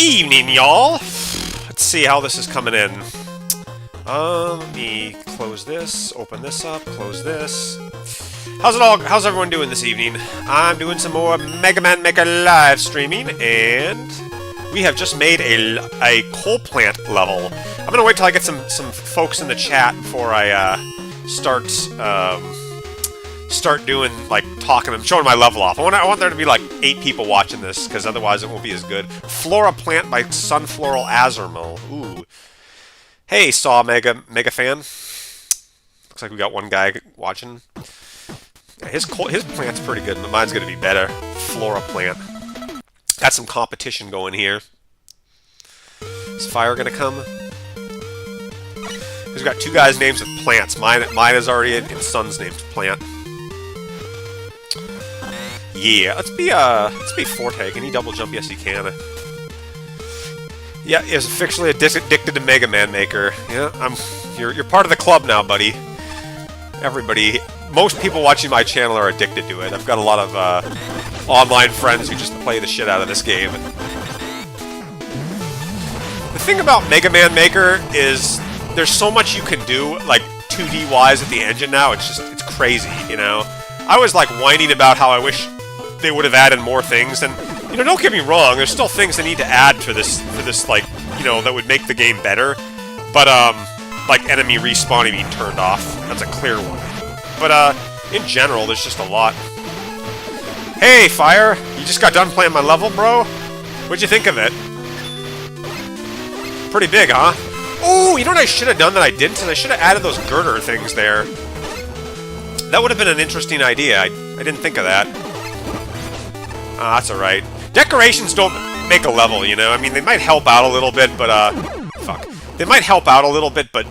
evening, y'all. Let's see how this is coming in. Let me close this, open this up, close this. How's everyone doing this evening? I'm doing some more Mega Man Maker live streaming, and we have just made a coal plant level. I'm gonna wait till I get some folks in the chat before I start doing, like, talking and showing my level off. I want there to be like 8 people watching this, because otherwise it won't be as good. Flora Plant by Sunfloral Azurmal. Ooh. Hey, Saw Mega fan. Looks like we got one guy watching. Yeah, his plant's pretty good, but mine's gonna be better. Flora Plant. Got some competition going here. Is fire gonna come? He's got 2 guys' names with plants. Mine is already in Sun's named plant. Yeah, let's be Forte. Can he double jump? Yes, he can. Yeah, he's officially addicted to Mega Man Maker. Yeah, you're part of the club now, buddy. Everybody, most people watching my channel are addicted to it. I've got a lot of online friends who just play the shit out of this game. The thing about Mega Man Maker is there's so much you can do, like 2D wise with the engine now. It's crazy, you know. I was like whining about how I wish they would have added more things, and you know, don't get me wrong, there's still things they need to add for this like, you know, that would make the game better. But like enemy respawning being turned off, that's a clear one. But in general, there's just a lot. Hey, Fire, you just got done playing my level, bro? What'd you think of it? Pretty big, huh? Oh, you know what I should have done that I didn't? I should have added those girder things there. That would have been an interesting idea. I didn't think of that. That's alright. Decorations don't make a level, you know? I mean, they might help out a little bit, but, fuck. They might help out a little bit, but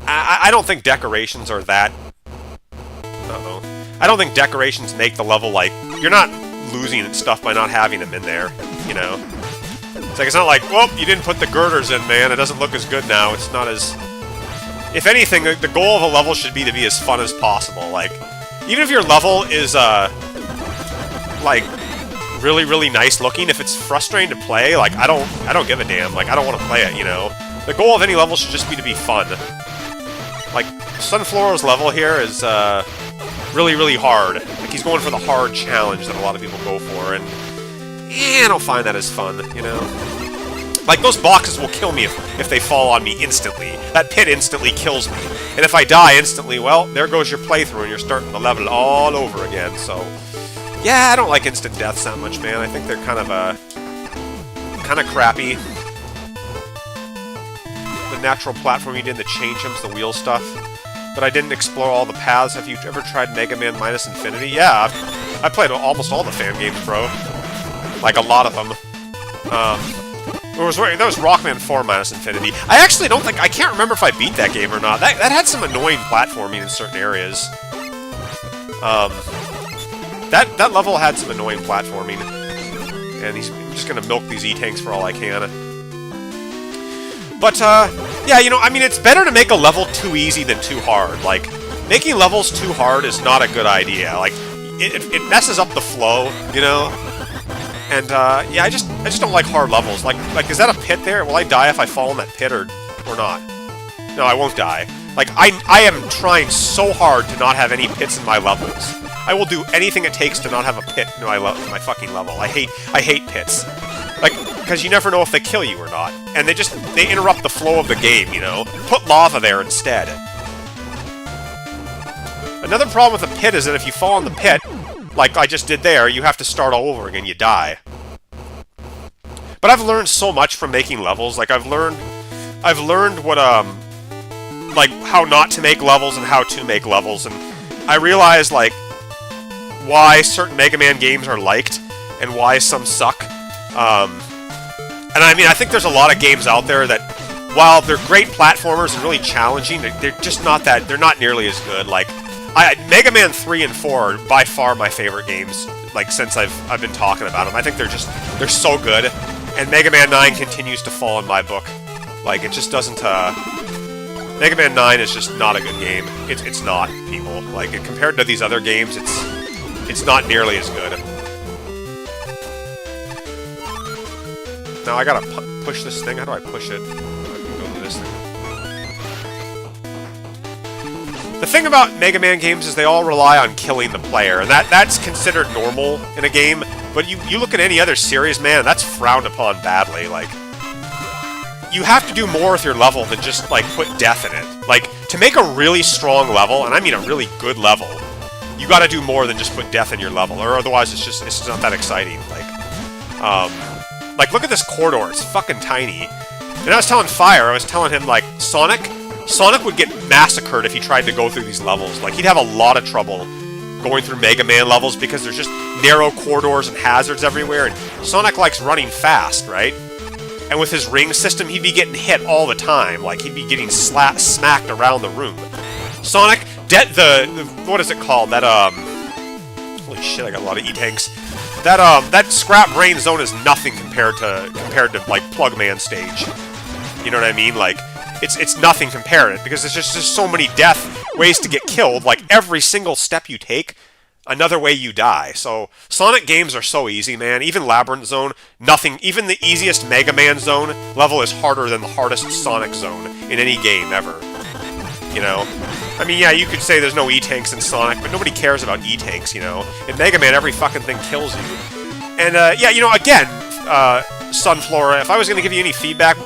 I don't think decorations are that... Uh-oh. I don't think decorations make the level, like... You're not losing stuff by not having them in there, you know? It's not like, well, you didn't put the girders in, man. It doesn't look as good now. It's not as... If anything, the goal of a level should be to be as fun as possible. Like, even if your level is, like, really, really nice looking, if it's frustrating to play, like, I don't give a damn. Like, I don't want to play it, you know? The goal of any level should just be to be fun. Like, Sunfloral's level here is, really, really hard. Like, he's going for the hard challenge that a lot of people go for, and I don't find that as fun, you know? Like, those boxes will kill me if they fall on me instantly. That pit instantly kills me. And if I die instantly, well, there goes your playthrough, and you're starting the level all over again, so... Yeah, I don't like instant deaths that much, man. I think they're kind of crappy. The natural platform you did, the chain jumps, the wheel stuff. But I didn't explore all the paths. Have you ever tried Mega Man Minus Infinity? Yeah, I played almost all the fan games, bro. Like, a lot of them. That was Rockman 4 Minus Infinity. I actually don't think... I can't remember if I beat that game or not. That had some annoying platforming in certain areas. That level had some annoying platforming. And I'm just gonna milk these E-Tanks for all I can. But, yeah, you know, I mean, it's better to make a level too easy than too hard. Like, making levels too hard is not a good idea. Like, it messes up the flow, you know? And, yeah, I just don't like hard levels. Like, is that a pit there? Will I die if I fall in that pit or not? No, I won't die. Like, I am trying so hard to not have any pits in my levels. I will do anything it takes to not have a pit in my fucking level. I hate pits. Like, because you never know if they kill you or not. And they interrupt the flow of the game, you know? Put lava there instead. Another problem with a pit is that if you fall in the pit, like I just did there, you have to start all over again, you die. But I've learned so much from making levels. Like, I've learned what, like, how not to make levels and how to make levels, and I realized, like, why certain Mega Man games are liked, and why some suck. And I mean, I think there's a lot of games out there that, while they're great platformers and really challenging, they're just not that, they're not nearly as good. Like, Mega Man 3 and 4 are by far my favorite games, like, since I've been talking about them. I think they're so good, and Mega Man 9 continues to fall in my book. Like, it just doesn't, Mega Man 9 is just not a good game. It's not, people. Like, compared to these other games, it's not nearly as good. Now I gotta push this thing. How do I push it? Go to this thing. The thing about Mega Man games is they all rely on killing the player, and that's considered normal in a game, but you look at any other series, man, that's frowned upon badly. Like, you have to do more with your level than just, like, put death in it. Like, to make a really strong level, and I mean a really good level, you gotta do more than just put death in your level, or otherwise it's not that exciting. Like, look at this corridor, it's fucking tiny. And I was telling Fire, I was telling him, like, Sonic would get massacred if he tried to go through these levels. Like, he'd have a lot of trouble going through Mega Man levels because there's just narrow corridors and hazards everywhere, and Sonic likes running fast, right? And with his ring system, he'd be getting hit all the time. Like, he'd be getting smacked around the room. Sonic, what is it called? That, holy shit, I got a lot of E-tanks. That Scrap Brain Zone is nothing compared to, like, Plugman stage. You know what I mean? Like, it's nothing compared, because there's just so many ways to get killed. Like, every single step you take, another way you die. So, Sonic games are so easy, man. Even Labyrinth Zone, nothing, even the easiest Mega Man Zone level is harder than the hardest Sonic Zone in any game ever. You know? I mean, yeah, you could say there's no E-tanks in Sonic, but nobody cares about E-tanks, you know? In Mega Man, every fucking thing kills you. And, yeah, you know, again, Sunflora, if I was going to give you any feedback,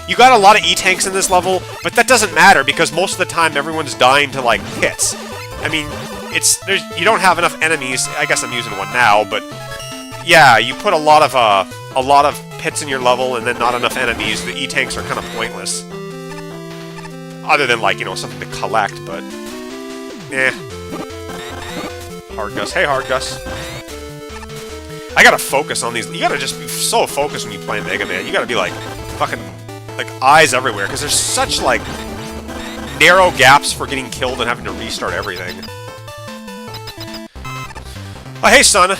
you got a lot of E-tanks in this level, but that doesn't matter, because most of the time everyone's dying to, like, pits. I mean, you don't have enough enemies. I guess I'm using one now, but yeah, you put a lot of pits in your level and then not enough enemies. The E-tanks are kind of pointless. Other than, like, you know, something to collect, but eh. Hard Gus. Hey, Hard Gus. I gotta focus on these. You gotta just be so focused when you play Mega Man. You gotta be, like, fucking, like, eyes everywhere, because there's such, like, narrow gaps for getting killed and having to restart everything. Oh, hey, son.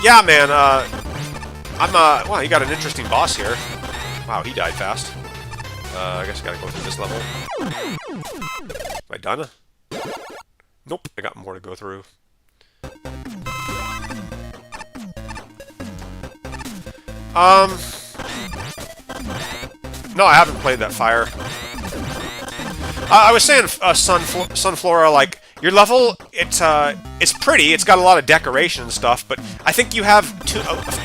Yeah, man, wow, you got an interesting boss here. Wow, he died fast. I guess I gotta go through this level. Am I done? Nope, I got more to go through. No, I haven't played that Fire. I was saying, Sunflora, like, your level, it's pretty, it's got a lot of decoration and stuff, but I think you have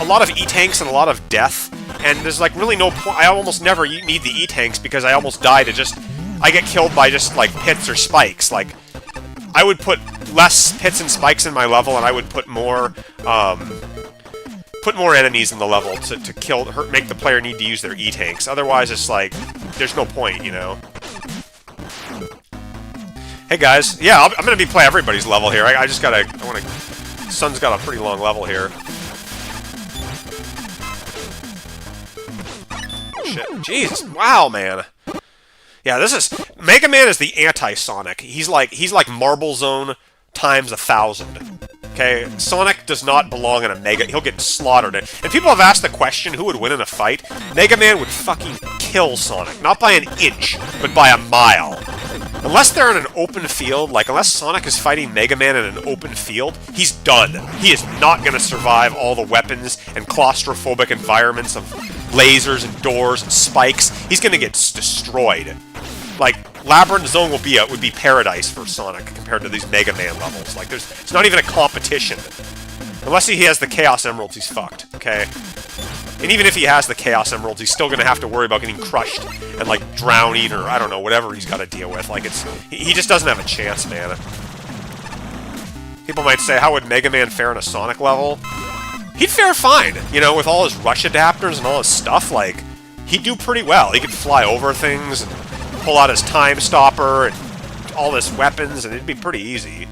a lot of E-tanks and a lot of death, and there's, like, really no point. I almost never need the E-tanks because I almost die to I get killed by just, like, pits or spikes. Like, I would put less pits and spikes in my level, and I would put more enemies in the level to make the player need to use their E-tanks. Otherwise, it's like, there's no point, you know? Hey guys, yeah, I'm gonna play everybody's level here. Sun's got a pretty long level here. Oh, shit, jeez, wow, man. Yeah, Mega Man is the anti-Sonic. He's like Marble Zone times 1,000. Okay, Sonic does not belong in a Mega. He'll get slaughtered. And people have asked the question, who would win in a fight? Mega Man would fucking kill Sonic. Not by an inch, but by a mile. Unless they're in an open field, like, unless Sonic is fighting Mega Man in an open field, he's done. He is not going to survive all the weapons and claustrophobic environments of lasers and doors and spikes. He's going to get destroyed. Like, Labyrinth Zone would be paradise for Sonic compared to these Mega Man levels. Like, it's not even a competition. Unless he has the Chaos Emeralds, he's fucked, okay? And even if he has the Chaos Emeralds, he's still gonna have to worry about getting crushed and, like, drowning or, I don't know, whatever he's gotta deal with. Like, he just doesn't have a chance, man. People might say, how would Mega Man fare in a Sonic level? He'd fare fine, you know, with all his rush adapters and all his stuff. Like, he'd do pretty well. He could fly over things and pull out his Time Stopper and all his weapons, and it'd be pretty easy.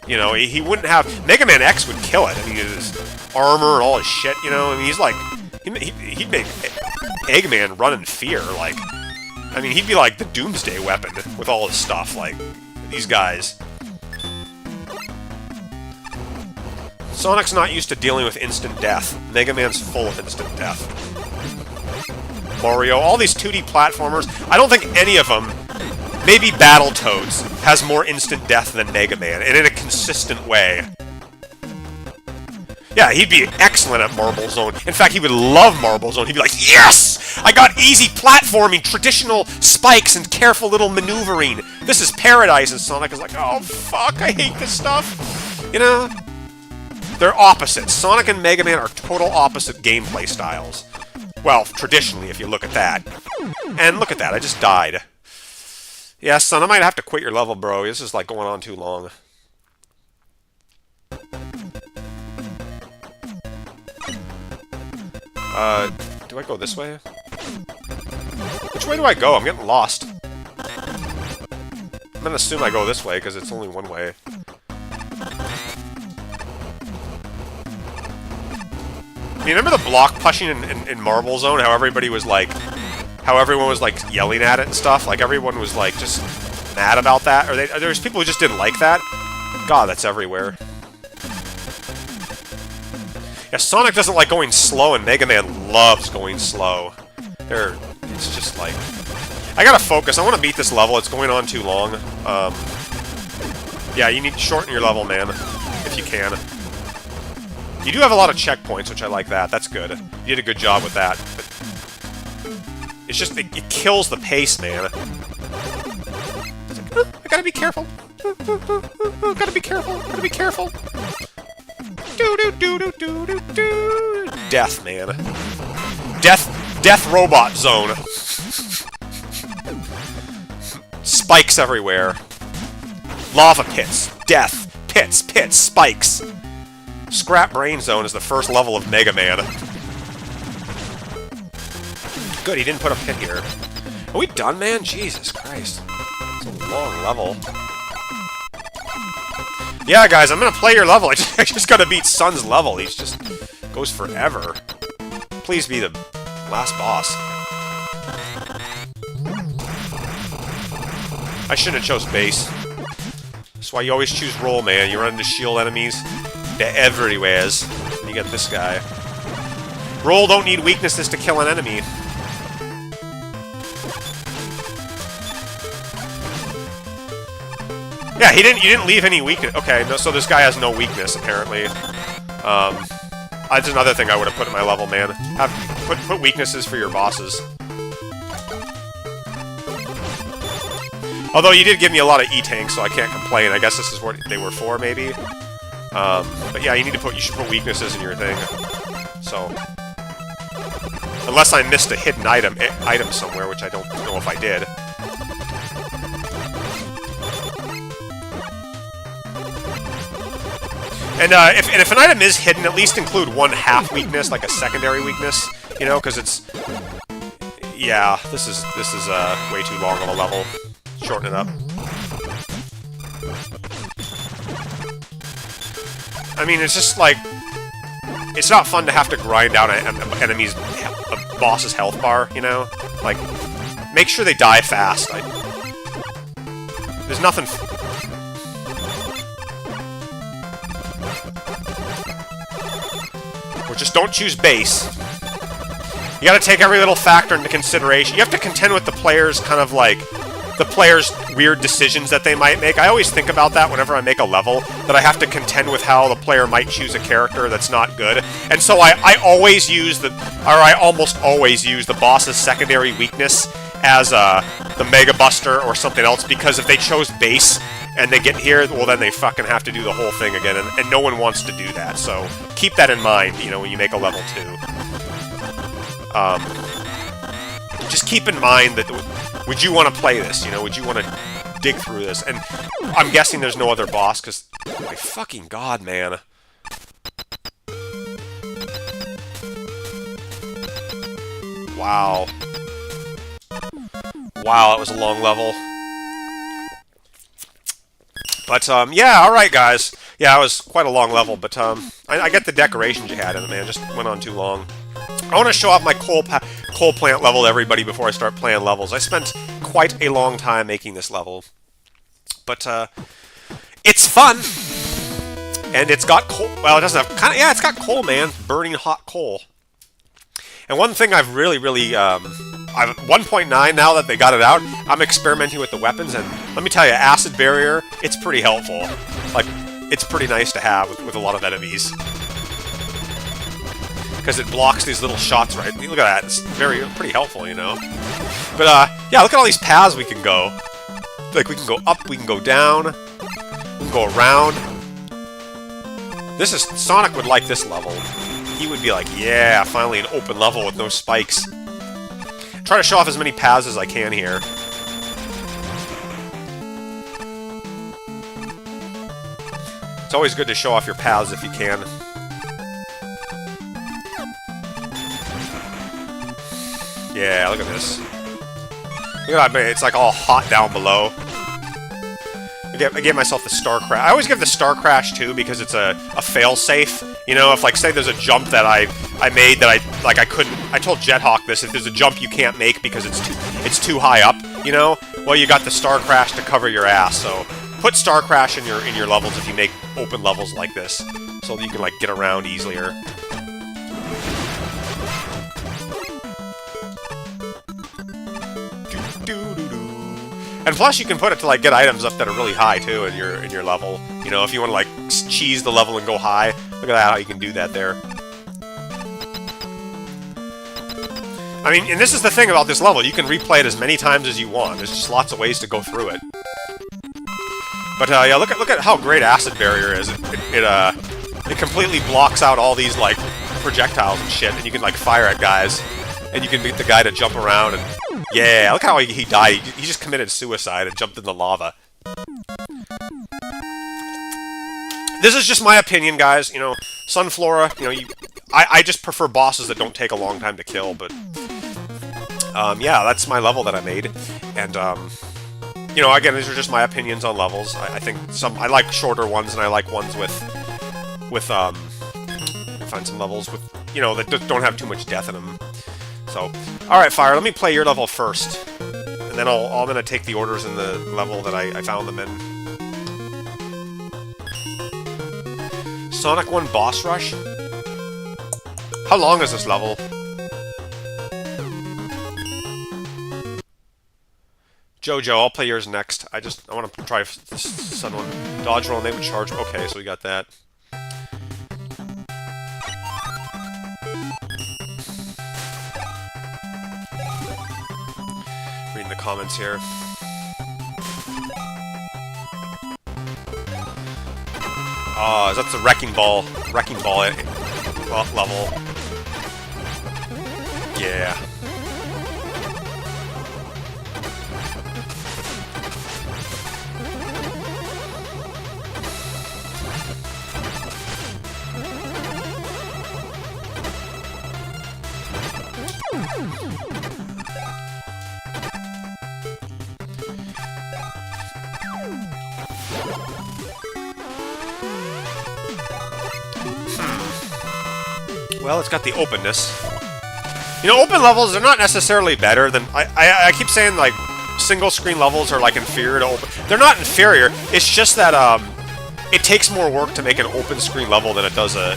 You know, he wouldn't have... Mega Man X would kill it. I mean, his armor and all his shit, you know? I mean, he's like... He'd make Eggman run in fear, like... I mean, he'd be like the Doomsday Weapon with all his stuff, like... These guys. Sonic's not used to dealing with instant death. Mega Man's full of instant death. Mario, all these 2D platformers, I don't think any of them, maybe Battletoads, has more instant death than Mega Man, and in a consistent way. Yeah, he'd be excellent at Marble Zone. In fact, he would love Marble Zone. He'd be like, yes! I got easy platforming, traditional spikes, and careful little maneuvering. This is paradise. And Sonic is like, oh, fuck, I hate this stuff. You know? They're opposites. Sonic and Mega Man are total opposite gameplay styles. Well, traditionally, if you look at that. And look at that, I just died. Yeah, son, I might have to quit your level, bro. This is, like, going on too long. Do I go this way? Which way do I go? I'm getting lost. I'm gonna assume I go this way, because it's only one way. You remember the block pushing in Marble Zone? How everybody was like... How everyone was, like, yelling at it and stuff? Like, everyone was, like, just mad about that? Or there's people who just didn't like that? God, that's everywhere. Yeah, Sonic doesn't like going slow, and Mega Man loves going slow. It's just like... I gotta focus. I want to beat this level. It's going on too long. Yeah, you need to shorten your level, man. If you can. You do have a lot of checkpoints, which I like that. That's good. You did a good job with that. But it's just... It kills the pace, man. It's like, I gotta be careful. Gotta be careful. Gotta be careful. Do-do-do-do-do-do-do. Death, man. Death robot zone. Spikes everywhere. Lava pits. Death. Pits. Spikes. Scrap Brain Zone is the first level of Mega Man. Good, he didn't put a pit here. Are we done, man? Jesus Christ. It's a long level. Yeah, guys, I'm gonna play your level. I just gotta beat Sun's level. He's just... goes forever. Please be the last boss. I shouldn't have chose base. That's why you always choose roll, man. You run into shield enemies. They're everywheres. And you get this guy. Roll don't need weaknesses to kill an enemy. Yeah, you didn't leave any weakness. Okay, no, so this guy has no weakness, apparently. That's another thing I would have put in my level, man. Put weaknesses for your bosses. Although you did give me a lot of E-tanks, so I can't complain. I guess this is what they were for, maybe. But yeah, you should put weaknesses in your thing. So, unless I missed a hidden item somewhere, which I don't know if I did. And if an item is hidden, at least include one half weakness, like a secondary weakness, you know, because it's... Yeah, this is way too long of a level. Shorten it up. I mean, it's just like... It's not fun to have to grind down an enemy's... a boss's health bar, you know? Like, make sure they die fast. There's nothing... Or just don't choose base. You gotta take every little factor into consideration. You have to contend with the players' kind of like... the players' weird decisions that they might make. I always think about that whenever I make a level, that I have to contend with how the player might choose a character that's not good. And so I always use I almost always use the boss's secondary weakness as the Mega Buster or something else, because if they chose base and they get here, well then they fucking have to do the whole thing again, and no one wants to do that. So keep that in mind, you know, when you make a level 2. Just keep in mind that... Would you want to play this, you know? Would you want to dig through this? And I'm guessing there's no other boss, because... My fucking god, man. Wow. Wow, that was a long level. But, yeah, alright, guys. Yeah, it was quite a long level, but, I get the decorations you had in it, man. It just went on too long. I want to show off my coal plant level to everybody before I start playing levels. I spent quite a long time making this level. But, it's fun! And it's got coal... Well, it doesn't have... yeah, it's got coal, man. Burning hot coal. And one thing I've really... I've 1.9 now that they got it out, I'm experimenting with the weapons, and let me tell you, Acid Barrier, it's pretty helpful. Like, it's pretty nice to have with a lot of enemies. because it blocks these little shots, right? Look at that. It's pretty helpful, you know? But, yeah, look at all these paths we can go. Like, we can go up, we can go down, we can go around. Sonic would like this level. He would be like, yeah, finally an open level with no spikes. Try to show off as many paths as I can here. It's always good to show off your paths if you can. Yeah, look at this. Look at that, it's like all hot down below. I gave myself the Star Crash. I always give the Star Crash too because it's a fail-safe. You know, if like say there's a jump that I made that I couldn't. I told Jethawk this. If there's a jump you can't make because it's too high up, you know, well you got the Star Crash to cover your ass. So put Star Crash in your levels if you make open levels like this, so that you can like get around easier. And plus, you can put it to like get items up that are really high too in your level. You know, if you want to like cheese the level and go high, look at that how you can do that there. I mean, and this is the thing about this level: you can replay it as many times as you want. There's just lots of ways to go through it. But yeah, look at how great Acid Barrier is. It completely blocks out all these like projectiles and shit, and you can like fire at guys, and you can beat the guy to jump around and. Yeah, look how he died. He just committed suicide and jumped in the lava. This is just my opinion, guys. You know, Sunflora, you know, I just prefer bosses that don't take a long time to kill, but... yeah, that's my level that I made. And, you know, again, these are just my opinions on levels. I think I like shorter ones, and I like ones with find some levels with, you know, that don't have too much death in them. So, alright, Fire, let me play your level first. And then I'm gonna take the orders in the level that I found them in. Sonic 1 Boss Rush? How long is this level? Jojo, I'll play yours next. I want to try this Sun one. Dodge roll, and they would charge. Okay, so we got that. Reading the comments here. Oh, that's the Wrecking Ball level. Yeah. Well, it's got the openness. You know, open levels, they're not necessarily better than... I keep saying, like, single-screen levels are, like, inferior to open... They're not inferior, it's just that, it takes more work to make an open-screen level than it does a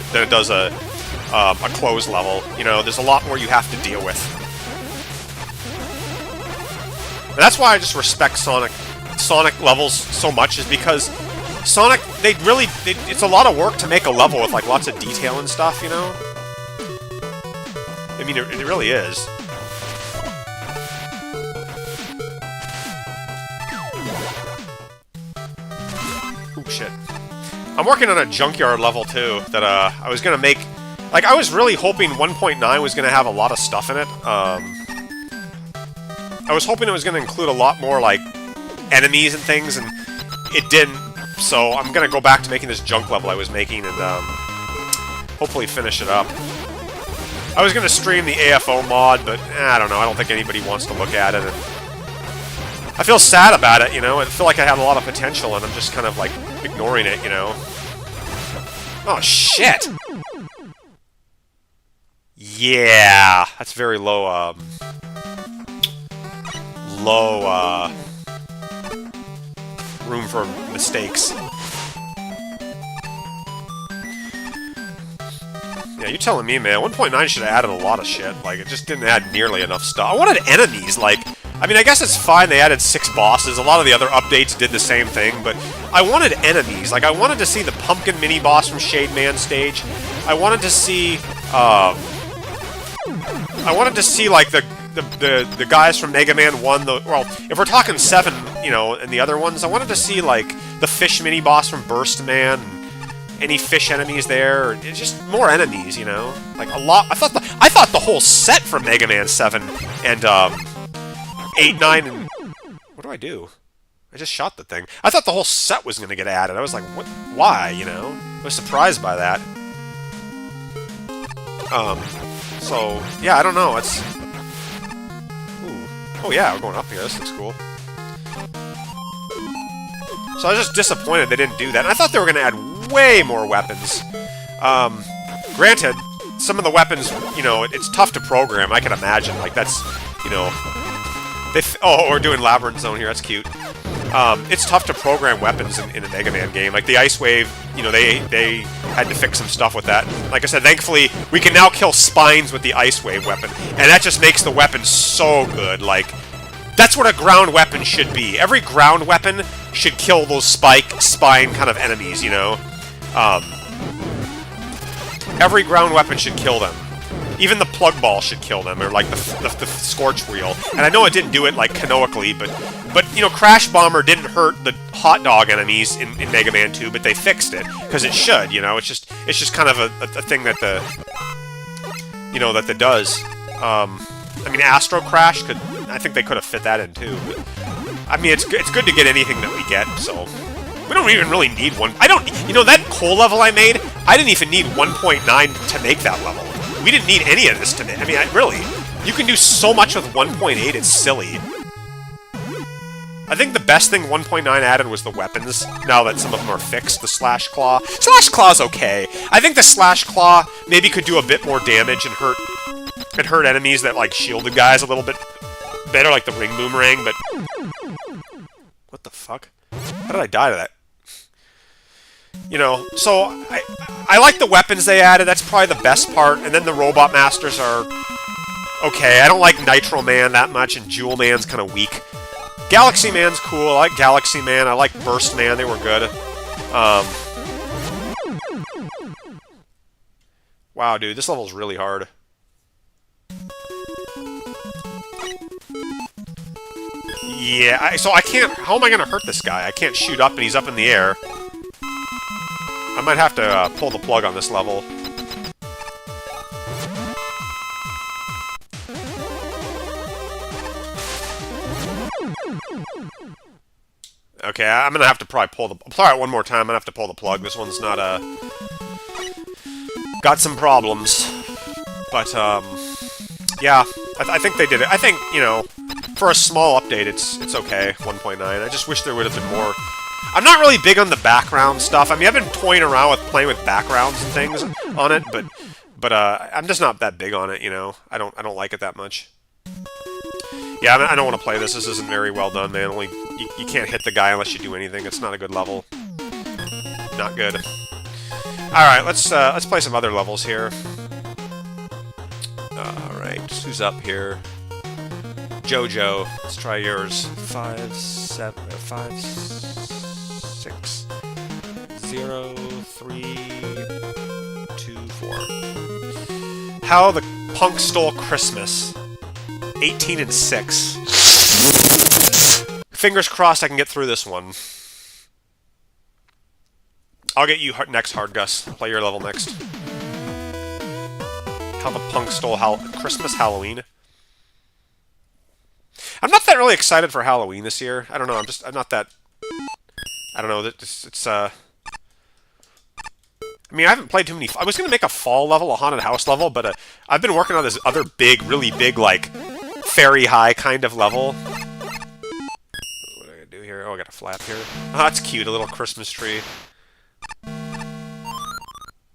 closed level. You know, there's a lot more you have to deal with. And that's why I just respect Sonic levels so much, is because Sonic, it's a lot of work to make a level with, like, lots of detail and stuff, you know? I mean, it really is. Oh, shit. I'm working on a junkyard level, too, that, I was gonna make... Like, I was really hoping 1.9 was gonna have a lot of stuff in it. I was hoping it was gonna include a lot more, like, enemies and things, and it didn't. So I'm gonna go back to making this junk level I was making and, hopefully finish it up. I was gonna stream the AFO mod, but I don't know, I don't think anybody wants to look at it, and I feel sad about it, you know, I feel like I had a lot of potential, and I'm just kind of, like, ignoring it, you know. Oh, shit! Yeah! That's very low, room for mistakes. Yeah, you're telling me, man. 1.9 should have added a lot of shit. Like, it just didn't add nearly enough stuff. I wanted enemies, like... I mean, I guess it's fine they added 6 bosses. A lot of the other updates did the same thing, but I wanted enemies. Like, I wanted to see the pumpkin mini-boss from Shade Man stage. I wanted to see, I wanted to see, like, the guys from Mega Man 1, well, if we're talking 7, you know, and the other ones, I wanted to see, like, the fish mini-boss from Burst Man, any fish enemies there, or just more enemies, you know? Like, a lot. I thought the whole set from Mega Man 7 and, 8, 9, and... What do I do? I just shot the thing. I thought the whole set was gonna get added. I was like, what? Why, you know? I was surprised by that. So, yeah, I don't know, it's... Ooh. Oh yeah, we're going up here, this looks cool. So I was just disappointed they didn't do that. And I thought they were going to add way more weapons. Granted, some of the weapons, you know, it's tough to program, I can imagine. Like, that's, you know... Oh, we're doing Labyrinth Zone here, that's cute. It's tough to program weapons in a Mega Man game. Like, the Ice Wave, you know, they had to fix some stuff with that. Like I said, thankfully, we can now kill spines with the Ice Wave weapon. And that just makes the weapon so good. Like, that's what a ground weapon should be. Every ground weapon should kill those spine kind of enemies, you know? Every ground weapon should kill them. Even the plug ball should kill them, or like the Scorch Wheel. And I know it didn't do it like canonically, but you know, Crash Bomber didn't hurt the hot dog enemies in Mega Man 2, but they fixed it because it should. You know, it's just kind of a thing that that does. I mean, Astro Crash I think they could have fit that in too. But, I mean, it's good to get anything that we get. So we don't even really need one. You know, that coal level I made, I didn't even need 1.9 to make that level. We didn't need any of this to make. I mean, really, you can do so much with 1.8, it's silly. I think the best thing 1.9 added was the weapons, now that some of them are fixed. The Slash Claw. Slash Claw's okay. I think the Slash Claw maybe could do a bit more damage and hurt enemies that, like, shielded guys a little bit better, like the Ring Boomerang, but... What the fuck? How did I die to that? You know, so I like the weapons they added, that's probably the best part, and then the Robot Masters are okay. I don't like Nitro Man that much, and Jewel Man's kind of weak. Galaxy Man's cool, I like Galaxy Man, I like Burst Man, they were good. Wow, dude, this level's really hard. Yeah, so I can't... How am I going to hurt this guy? I can't shoot up and he's up in the air. I might have to pull the plug on this level. Okay, I'm gonna have to probably pull the... I'll try it one more time, I'm gonna have to pull the plug. This one's not, got some problems. But, yeah, I think they did it. I think, you know, for a small update, it's okay, 1.9. I just wish there would have been more... I'm not really big on the background stuff. I mean, I've been toying around with playing with backgrounds and things on it, but I'm just not that big on it, you know. I don't like it that much. Yeah, I don't want to play this. This isn't very well done, man. You can't hit the guy unless you do anything. It's not a good level. Not good. All right, let's play some other levels here. All right, who's up here? Jojo. Let's try yours. 5, 7, 5, 6, 0, 3, 2, 4. How the Punk Stole Christmas. 18 and 6. Fingers crossed I can get through this one. I'll get you next, Hard Gus. Play your level next. How the Punk Stole Christmas Halloween. I'm not that really excited for Halloween this year. I don't know. I'm not that... I don't know. It's I mean, I haven't played too many... I was going to make a fall level, a haunted house level, but I've been working on this other big, really big, like, fairy high kind of level. What do I do here? Oh, I got a flap here. Oh, that's cute. A little Christmas tree.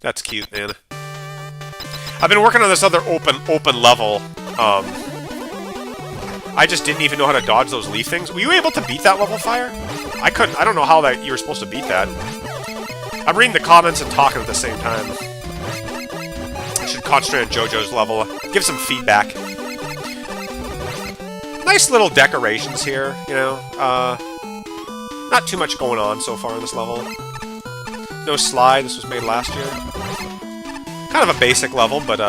That's cute, man. I've been working on this other open level. I just didn't even know how to dodge those leaf things. Were you able to beat that level, Fire? I couldn't. I don't know how that you were supposed to beat that. I'm reading the comments and talking at the same time. I should concentrate on JoJo's level. Give some feedback. Nice little decorations here, you know. Not too much going on so far in this level. No slide. This was made last year. Kind of a basic level, but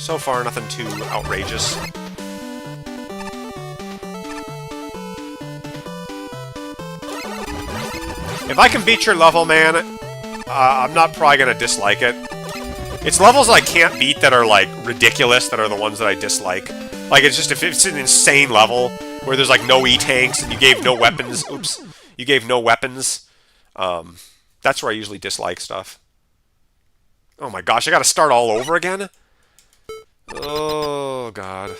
So far, nothing too outrageous. If I can beat your level, man, I'm not probably gonna dislike it. It's levels that I can't beat that are, like, ridiculous that are the ones that I dislike. Like, it's just, if it's an insane level where there's, like, no E-tanks and you gave no weapons, oops, you gave no weapons, that's where I usually dislike stuff. Oh my gosh, I gotta start all over again? Oh, God.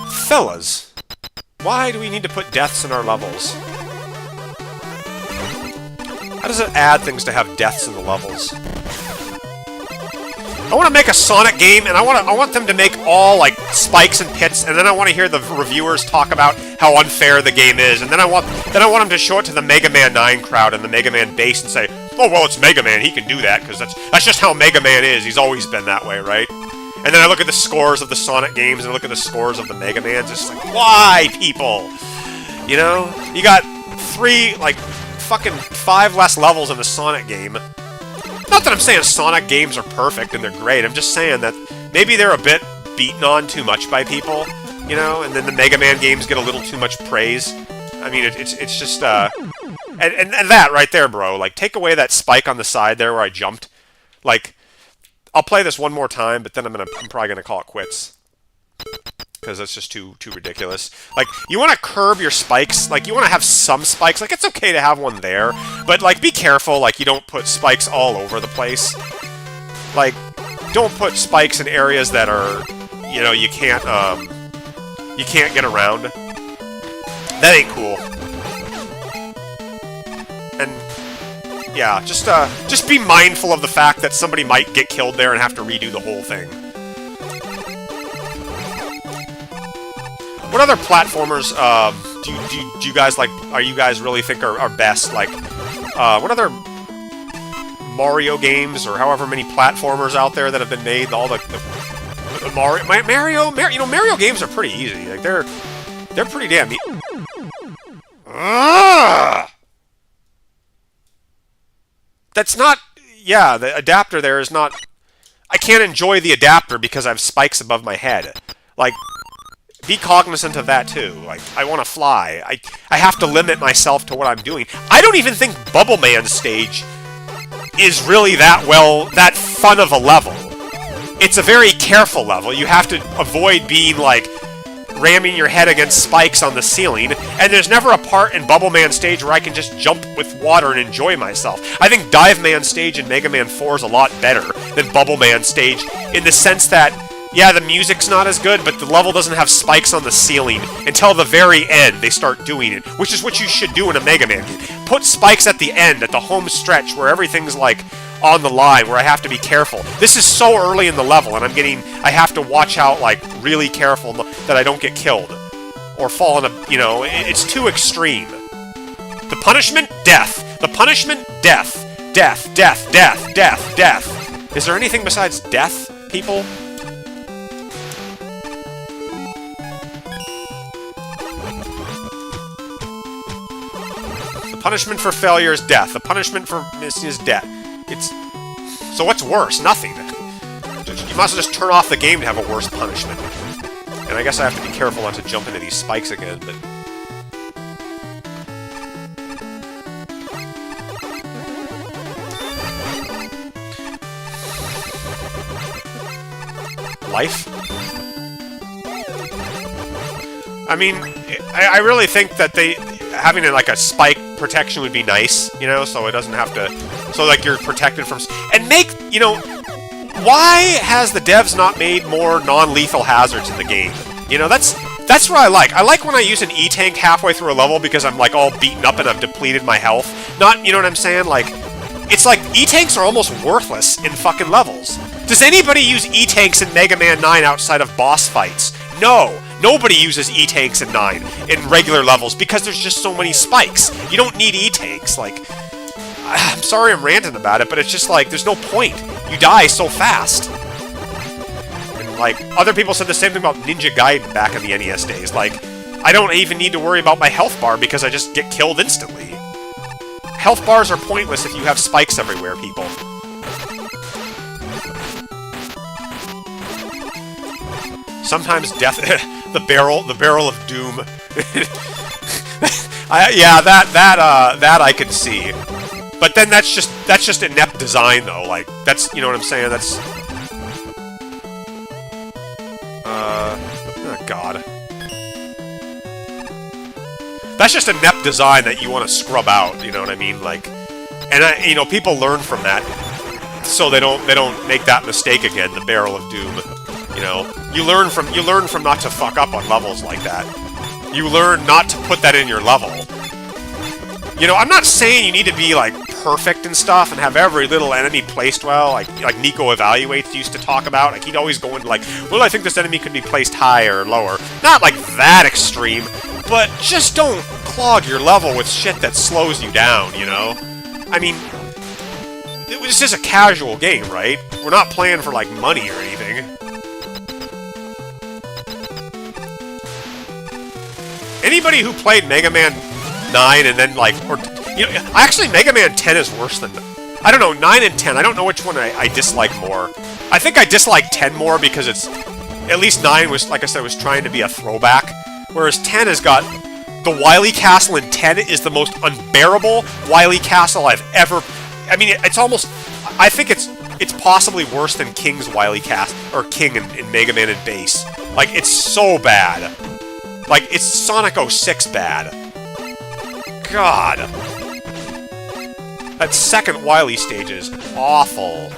Fellas, why do we need to put deaths in our levels? How does it add things to have deaths in the levels? I want to make a Sonic game, and I want them to make all, like, spikes and pits, and then I want to hear the reviewers talk about how unfair the game is, and then I want them to show it to the Mega Man 9 crowd and the Mega Man base and say, oh, well, it's Mega Man, he can do that, because that's just how Mega Man is, he's always been that way, right? And then I look at the scores of the Sonic games, and I look at the scores of the Mega Mans, it's like, why, people? You know? You got 3, like, fucking 5 less levels in the Sonic game. Not that I'm saying Sonic games are perfect and they're great, I'm just saying that maybe they're a bit beaten on too much by people, you know, and then the Mega Man games get a little too much praise. I mean, it's just, and that right there, bro, like, take away that spike on the side there where I jumped. Like, I'll play this one more time, but then I'm probably gonna call it quits. Because that's just too ridiculous. Like, you want to curb your spikes, like, you want to have some spikes, like, it's okay to have one there, but, like, be careful, like, you don't put spikes all over the place. Like, don't put spikes in areas that are, you know, you can't get around. That ain't cool. And, yeah, just be mindful of the fact that somebody might get killed there and have to redo the whole thing. What other platformers do you guys like? Are you guys really think are best? Like, what other Mario games or however many platformers out there that have been made? All the Mario, you know, Mario games are pretty easy. Like they're pretty damn. That's not. Yeah, the adapter there is not. I can't enjoy the adapter because I have spikes above my head. Like. Be cognizant of that, too. Like, I want to fly. I have to limit myself to what I'm doing. I don't even think Bubble Man's stage is really that fun of a level. It's a very careful level. You have to avoid being, like, ramming your head against spikes on the ceiling, and there's never a part in Bubble Man's stage where I can just jump with water and enjoy myself. I think Dive Man's stage in Mega Man 4 is a lot better than Bubble Man's stage in the sense that yeah, the music's not as good, but the level doesn't have spikes on the ceiling until the very end they start doing it, which is what you should do in a Mega Man game. Put spikes at the end, at the home stretch, where everything's, like, on the line, where I have to be careful. This is so early in the level, and I have to watch out, like, really careful that I don't get killed. Or fall in a, you know, it's too extreme. The punishment? Death. The punishment? Death. Death, death, death, death, death. Is there anything besides death, people? Punishment for failure is death. The punishment for missing is death. So what's worse? Nothing. You might as well just turn off the game to have a worse punishment. And I guess I have to be careful not to jump into these spikes again, but... Life? I mean, I really think that having like a spike protection would be nice, you know, so it doesn't have to, so like you're protected from, and make, you know, why has the devs not made more non-lethal hazards in the game? You know, that's what I like. I like when I use an E-tank halfway through a level because I'm like all beaten up and I've depleted my health. Not, you know what I'm saying? Like, it's like E-tanks are almost worthless in fucking levels. Does anybody use E-tanks in Mega Man 9 outside of boss fights? No. Nobody uses E-tanks in 9 in regular levels because there's just so many spikes. You don't need E-tanks. Like, I'm sorry I'm ranting about it, but it's just like, there's no point. You die so fast. And like, other people said the same thing about Ninja Gaiden back in the NES days. Like, I don't even need to worry about my health bar because I just get killed instantly. Health bars are pointless if you have spikes everywhere, people. Sometimes death... the barrel of doom. Yeah, that I could see. But then that's just inept design, though. Like, that's, you know what I'm saying? That's... oh, God. That's just inept design that you want to scrub out, you know what I mean? Like, and you know, people learn from that, so they don't make that mistake again. The barrel of doom, you know. You learn from not to fuck up on levels like that. You learn not to put that in your level. You know, I'm not saying you need to be like perfect and stuff and have every little enemy placed well, like Nico Evaluates used to talk about. Like, he'd always go into like, well, I think this enemy could be placed higher or lower. Not like that extreme. But just don't clog your level with shit that slows you down, you know? I mean, this is a casual game, right? We're not playing for, like, money or anything. Anybody who played Mega Man 9 and then, like, or, you know, actually, Mega Man 10 is worse than, I don't know, 9 and 10, I don't know which one I dislike more. I think I dislike 10 more because it's, at least 9 was, like I said, was trying to be a throwback. Whereas 10 has got... The Wily Castle in 10 is the most unbearable Wily Castle I've ever... I mean, it's almost... I think it's possibly worse than King's Wily Castle, or King in Mega Man and Base. Like, it's so bad. Like, it's Sonic 06 bad. God. That second Wily stage is awful.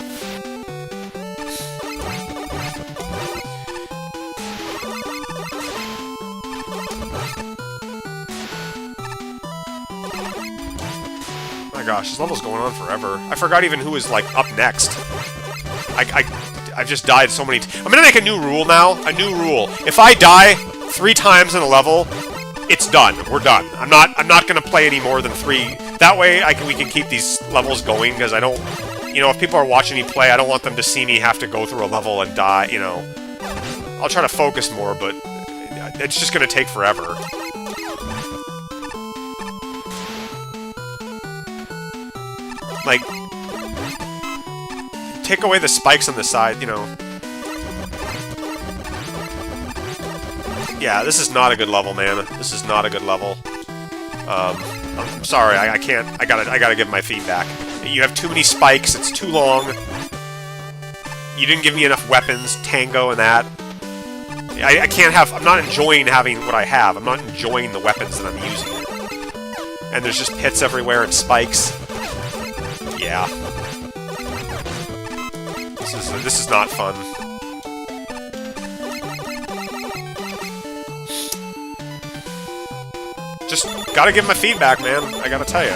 Oh my gosh, this level's going on forever. I forgot even who was, like, up next. I've just died so many I'm gonna make a new rule now. A new rule. If I die 3 times in a level, it's done. We're done. I'm not gonna play any more than 3. That way, we can keep these levels going, because I don't... You know, if people are watching me play, I don't want them to see me have to go through a level and die, you know. I'll try to focus more, but it's just gonna take forever. Like, take away the spikes on the side, you know. Yeah, this is not a good level, man. This is not a good level. I'm sorry, I can't. I gotta give my feedback. You have too many spikes. It's too long. You didn't give me enough weapons, Tango, and that. I can't have. I'm not enjoying having what I have. I'm not enjoying the weapons that I'm using. And there's just pits everywhere and spikes. Yeah. This is not fun. Just gotta give my feedback, man. I gotta tell you.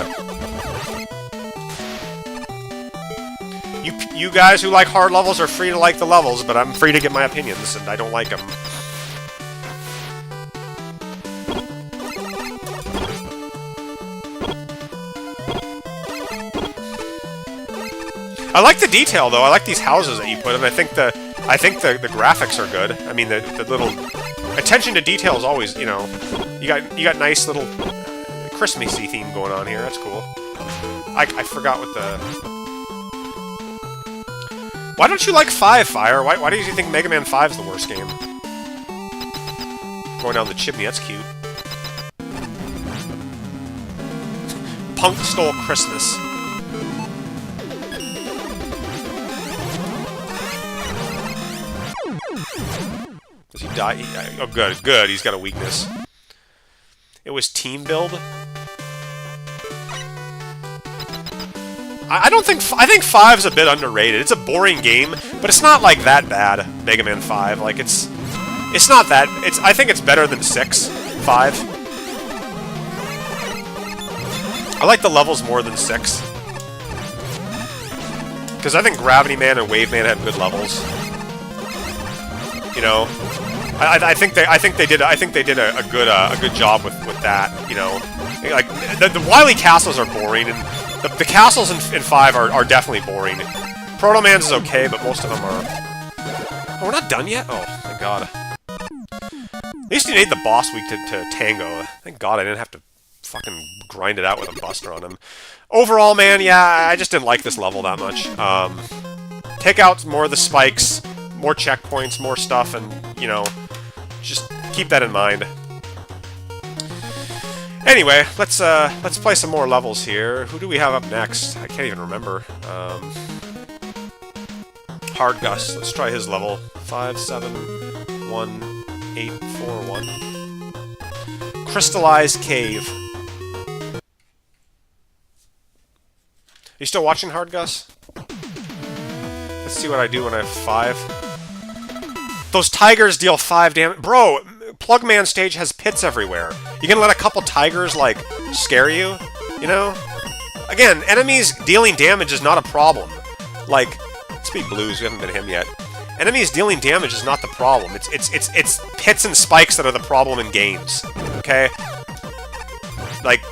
You guys who like hard levels are free to like the levels, but I'm free to get my opinions, and I don't like them. I like the detail, though. I like these houses that you put in. I think the graphics are good. I mean, the little attention to detail is always, you know, you got nice little Christmassy theme going on here. That's cool. I forgot what the. Why don't you like 5, Fire? Why do you think Mega Man 5 is the worst game? Going down the chimney. That's cute. Punk stole Christmas. Does he die? Oh, good, good. He's got a weakness. It was team build. I don't think... I think 5's a bit underrated. It's a boring game, but it's not, like, that bad, Mega Man 5. Like, it's not that... I think it's better than 6, 5. I like the levels more than 6. Because I think Gravity Man and Wave Man have good levels. You know? I think they did a good job with that, you know? Like, the Wily Castles are boring, and... The castles in 5 are definitely boring. Proto Man's is okay, but most of them are... Oh, we're not done yet? Oh, thank God. At least you made the boss weak to Tango. Thank God I didn't have to fucking grind it out with a Buster on him. Overall, man, yeah, I just didn't like this level that much. Take out more of the spikes, more checkpoints, more stuff, and, you know, just keep that in mind. Anyway, let's play some more levels here. Who do we have up next? I can't even remember. Hard Gus. Let's try his level. 571841. Crystallized Cave. Are you still watching Hard Gus? Let's see what I do when I have 5. Those tigers deal 5 damage. Bro, Plugman stage has pits everywhere. You gonna let a couple tigers, like, scare you? You know? Again, enemies dealing damage is not a problem. Like, Speed Blues, we haven't been him yet. Enemies dealing damage is not the problem. It's pits and spikes that are the problem in games. Okay? Like,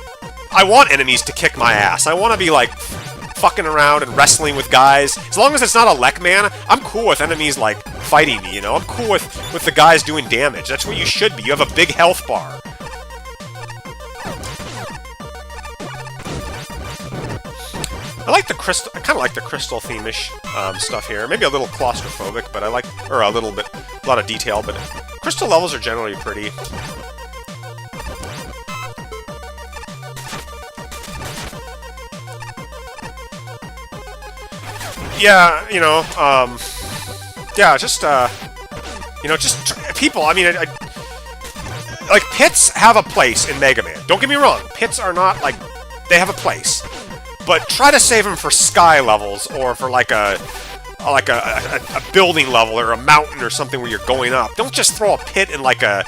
I want enemies to kick my ass. I want to be, like, fucking around and wrestling with guys. As long as it's not a Lek-Man, I'm cool with enemies, like, fighting me, you know? I'm cool with the guys doing damage. That's what you should be. You have a big health bar. I like the crystal. I kind of like the crystal theme-ish stuff here. Maybe a little claustrophobic, but I like, or a lot of detail. But crystal levels are generally pretty. Yeah, you know, yeah, just you know, just people. I mean, like pits have a place in Mega Man. Don't get me wrong. Pits are not like they have a place. But try to save them for sky levels, or for like a building level, or a mountain, or something where you're going up. Don't just throw a pit in like a,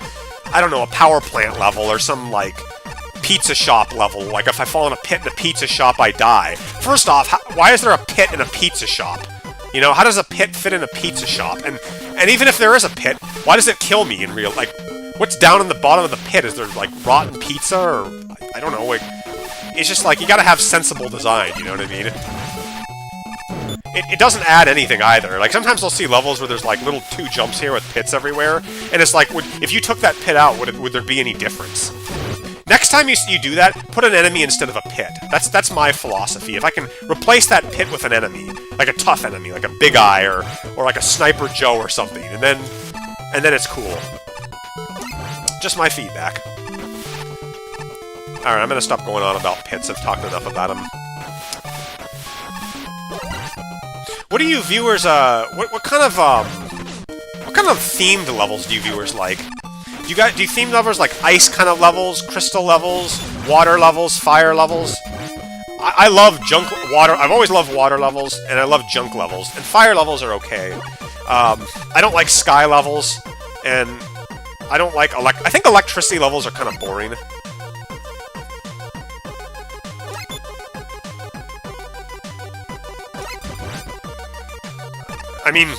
I don't know, a power plant level, or some like pizza shop level. Like if I fall in a pit in a pizza shop, I die. First off, why is there a pit in a pizza shop? You know, how does a pit fit in a pizza shop? And even if there is a pit, why does it kill me in real? Like, what's down in the bottom of the pit? Is there like rotten pizza, or I don't know, like. It's just like, you gotta have sensible design, you know what I mean? It doesn't add anything either. Like, sometimes I'll see levels where there's like little 2 jumps here with pits everywhere, and it's like, if you took that pit out, would there be any difference? Next time you do that, put an enemy instead of a pit. That's my philosophy. If I can replace that pit with an enemy, like a tough enemy, like a Big Eye, or like a Sniper Joe or something, and then it's cool. Just my feedback. Alright, I'm gonna stop going on about pits. I've talked enough about them. What do you viewers, what kind of themed levels do you viewers like? Do you themed levels like ice kind of levels, crystal levels, water levels, fire levels? I love water. I've always loved water levels, and I love junk levels, and fire levels are okay. I don't like sky levels, and I don't like I think electricity levels are kind of boring. I mean,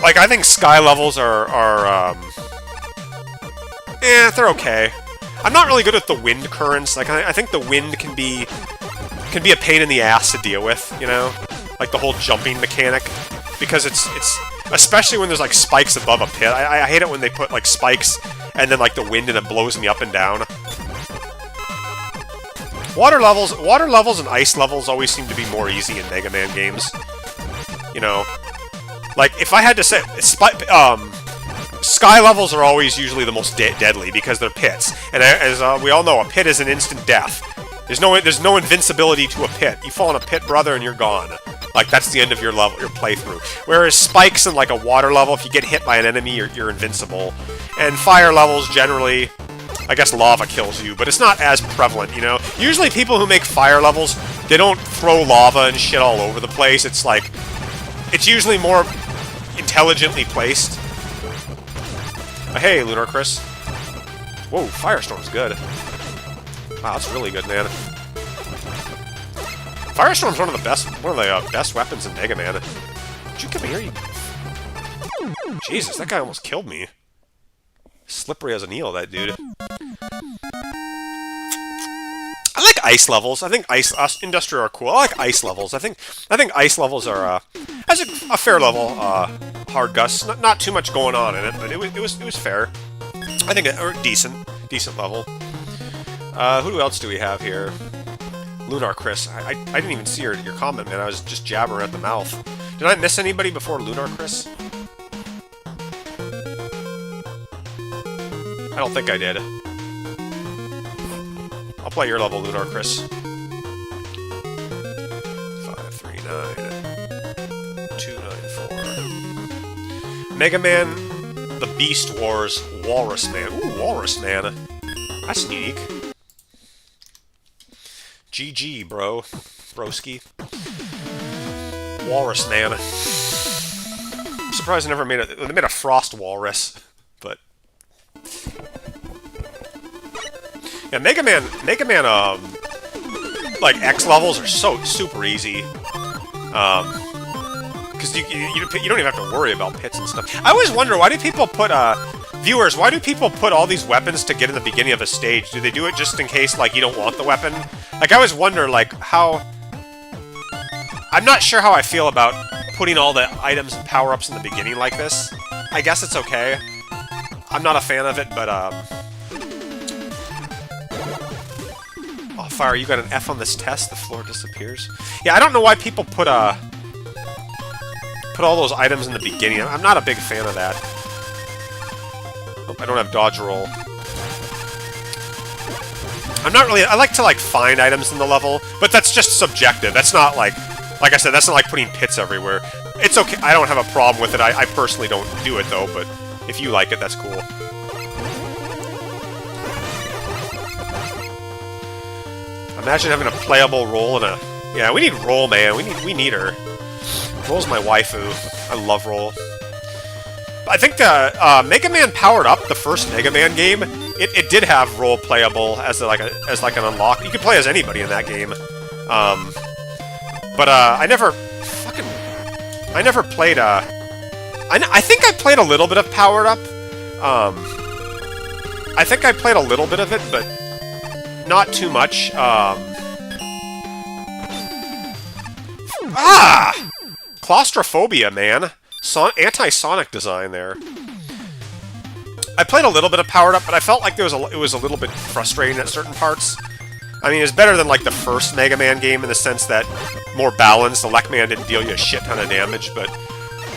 like, I think sky levels are they're okay. I'm not really good at the wind currents. Like, I think the wind can be a pain in the ass to deal with, you know? Like, the whole jumping mechanic. Because it's especially when there's, like, spikes above a pit. I hate it when they put, like, spikes and then, like, the wind and it blows me up and down. Water levels and ice levels always seem to be more easy in Mega Man games. You know? Like, if I had to say, sky levels are always usually the most deadly because they're pits, and as we all know, a pit is an instant death. There's no invincibility to a pit. You fall in a pit, brother, and you're gone. Like, that's the end of your level, your playthrough. Whereas spikes in like a water level, if you get hit by an enemy, you're invincible. And fire levels generally, I guess lava kills you, but it's not as prevalent, you know. Usually, people who make fire levels, they don't throw lava and shit all over the place. It's like, it's usually more intelligently placed. Hey, Lunar Chris. Whoa, Firestorm's good. Wow, that's really good, man. Firestorm's one of the best weapons in Mega Man. Did you come here? Jesus, that guy almost killed me. Slippery as an eel, that dude. I like ice levels. I think Industrial are cool. I like ice levels. I think ice levels are as a fair level. Hard Gus, not too much going on in it, but it was fair. I think or decent level. Who else do we have here? Lunar Chris. I didn't even see your comment, man. I was just jabbering at the mouth. Did I miss anybody before Lunar Chris? I don't think I did. I'll play your level, Lunar Chris. 539 294. Mega Man, the Beast Wars, Walrus Man. Ooh, Walrus Man. That's unique. GG, bro. Broski. Walrus Man. I'm surprised they never made they made a Frost Walrus, but... Yeah, Mega Man, like, X levels are so super easy. Because you don't even have to worry about pits and stuff. I always wonder, why do people put, viewers, why do people put all these weapons to get in the beginning of a stage? Do they do it just in case, like, you don't want the weapon? Like, I always wonder, like, how... I'm not sure how I feel about putting all the items and power-ups in the beginning like this. I guess it's okay. I'm not a fan of it, but, Oh, Fire, you got an F on this test? The floor disappears? Yeah, I don't know why people put all those items in the beginning. I'm not a big fan of that. Oh, I don't have dodge roll. I'm not really... I like to, like, find items in the level, but that's just subjective. That's not, like I said, that's not like putting pits everywhere. It's okay. I don't have a problem with it. I personally don't do it, though, but if you like it, that's cool. Imagine having a playable Roll and a... Yeah, we need Roll, man. We need her. Roll's my waifu. I love Roll. I think the Mega Man Powered Up, the first Mega Man game, it did have Roll playable as like an unlock. You could play as anybody in that game. But I never played I think I played a little bit of Powered Up. I think I played a little bit of it, but not too much. Claustrophobia, man. Anti-Sonic design there. I played a little bit of Powered Up, but I felt like it was a little bit frustrating at certain parts. I mean, it's better than, like, the first Mega Man game in the sense that more balanced. The Lek-Man didn't deal you a shit ton of damage, but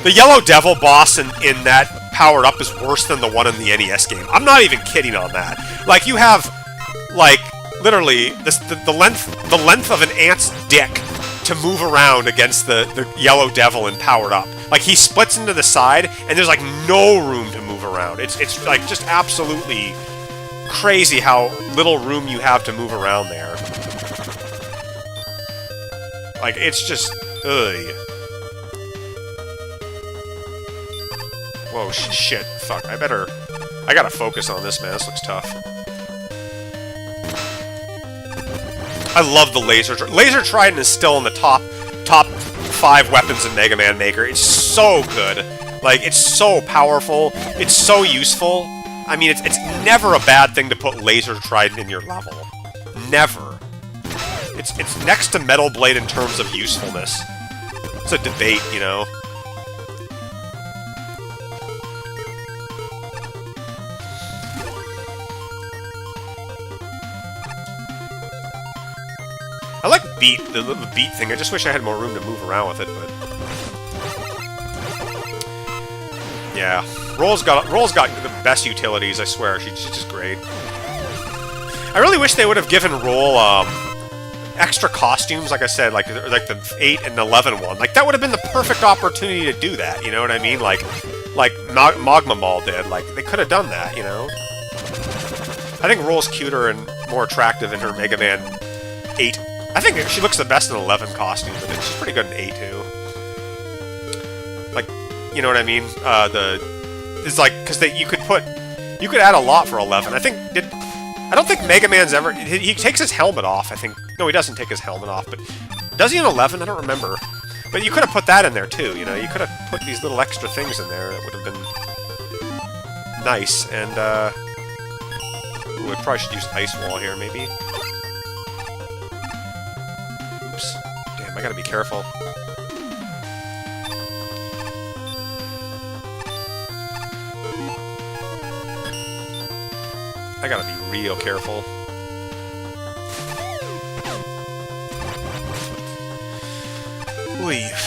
the Yellow Devil boss in that Powered Up is worse than the one in the NES game. I'm not even kidding on that. Like, you have, like, literally the length of an ant's dick to move around against the Yellow Devil in Powered Up. Like, he splits into the side, and there's, like, no room to move around. It's like, just absolutely crazy how little room you have to move around there. Like, it's just... Ugh. Whoa, shit. Fuck, I gotta focus on this, man. This looks tough. I love the Laser Trident. Laser Trident is still in the top 5 weapons in Mega Man Maker. It's so good. Like, it's so powerful. It's so useful. I mean, it's never a bad thing to put Laser Trident in your level. Never. It's next to Metal Blade in terms of usefulness. It's a debate, you know? I like Beat, the Beat thing. I just wish I had more room to move around with it, but... Yeah. Roll's got the best utilities, I swear. She's just great. I really wish they would have given Roll, extra costumes, like I said, like the 8 and 11 one. Like, that would have been the perfect opportunity to do that, you know what I mean? Like Magma Mall did. Like, they could have done that, you know? I think Roll's cuter and more attractive in her Mega Man 8. I think she looks the best in 11 costume, but she's pretty good in 8, too. Like, you know what I mean? It's like, because you could add a lot for 11. I don't think Mega Man's ever... He takes his helmet off, I think. No, he doesn't take his helmet off, but... Does he in 11? I don't remember. But you could have put that in there, too, you know? You could have put these little extra things in there that would have been... nice, and, Ooh, I probably should use Ice Wall here, maybe. Oops. Damn, I gotta be careful. I gotta be real careful. Leave.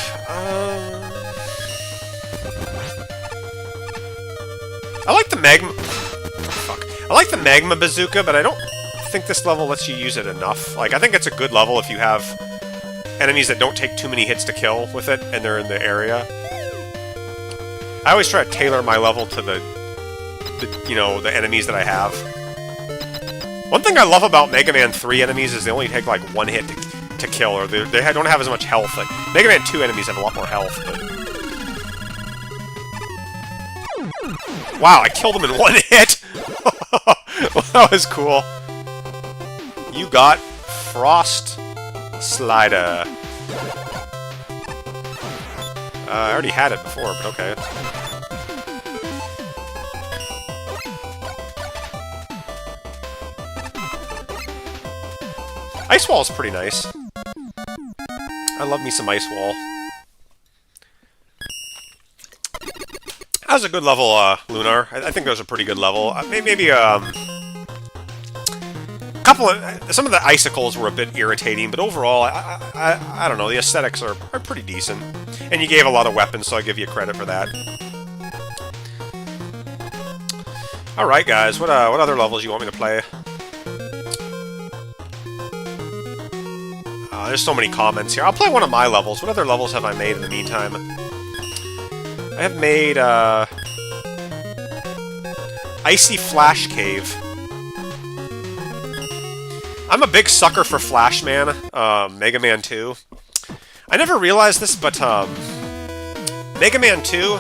I like the magma... Fuck. I like the magma bazooka, but I don't think this level lets you use it enough. Like, I think it's a good level if you have enemies that don't take too many hits to kill with it, and they're in the area. I always try to tailor my level to the enemies that I have. One thing I love about Mega Man 3 enemies is they only take like one hit to kill, or they don't have as much health. Like, Mega Man 2 enemies have a lot more health, but... Wow, I killed him in one hit! Well, that was cool. You got Frost Slider. I already had it before, but okay. Ice Wall is pretty nice. I love me some Ice Wall. That was a good level, Lunar. I think that was a pretty good level. Maybe some of the icicles were a bit irritating, but overall, I don't know. The aesthetics are pretty decent, and you gave a lot of weapons, so I give you credit for that. All right, guys. What other levels you want me to play? There's so many comments here. I'll play one of my levels. What other levels have I made in the meantime? I have made, Icy Flash Cave. I'm a big sucker for Flash Man, Mega Man 2. I never realized this, but, Mega Man 2,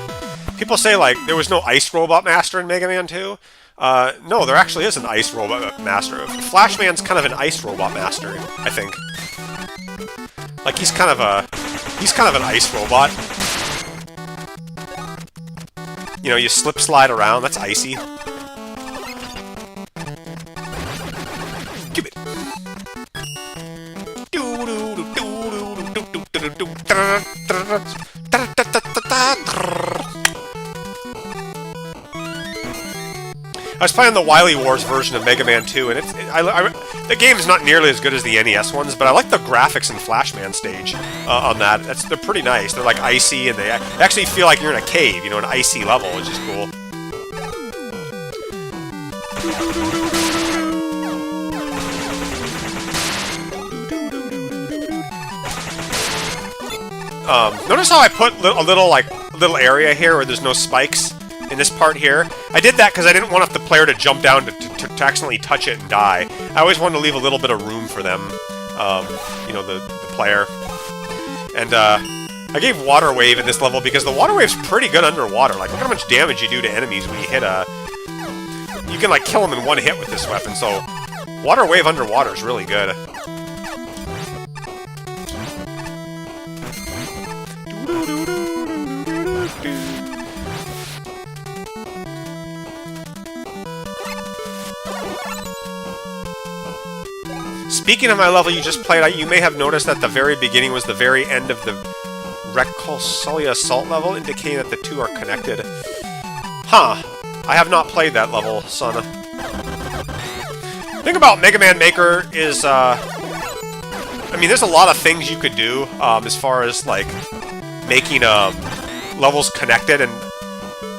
people say, like, there was no Ice Robot Master in Mega Man 2. No, there actually is an Ice Robot Master. Flash Man's kind of an Ice Robot Master, I think. Like, he's kind of an ice robot. You know, you slip slide around, that's icy. Give it. I was playing the Wily Wars version of Mega Man 2, and the game is not nearly as good as the NES ones, but I like the graphics in Flash Man stage on that. They're pretty nice. They're like icy, and they actually feel like you're in a cave, you know, an icy level, which is cool. Notice how I put a little area here where there's no spikes in this part here. I did that because I didn't want the player to jump down to accidentally touch it and die. I always wanted to leave a little bit of room for them, you know, the player. And I gave Water Wave in this level because the Water Wave's pretty good underwater. Like, look how much damage you do to enemies when you hit you can, like, kill them in one hit with this weapon, so Water Wave underwater is really good. Speaking of my level you just played, you may have noticed that the very beginning was the very end of the Reconcilia Assault level, indicating that the two are connected. Huh. I have not played that level, son. The thing about Mega Man Maker is, I mean, there's a lot of things you could do, as far as, like, making, levels connected, and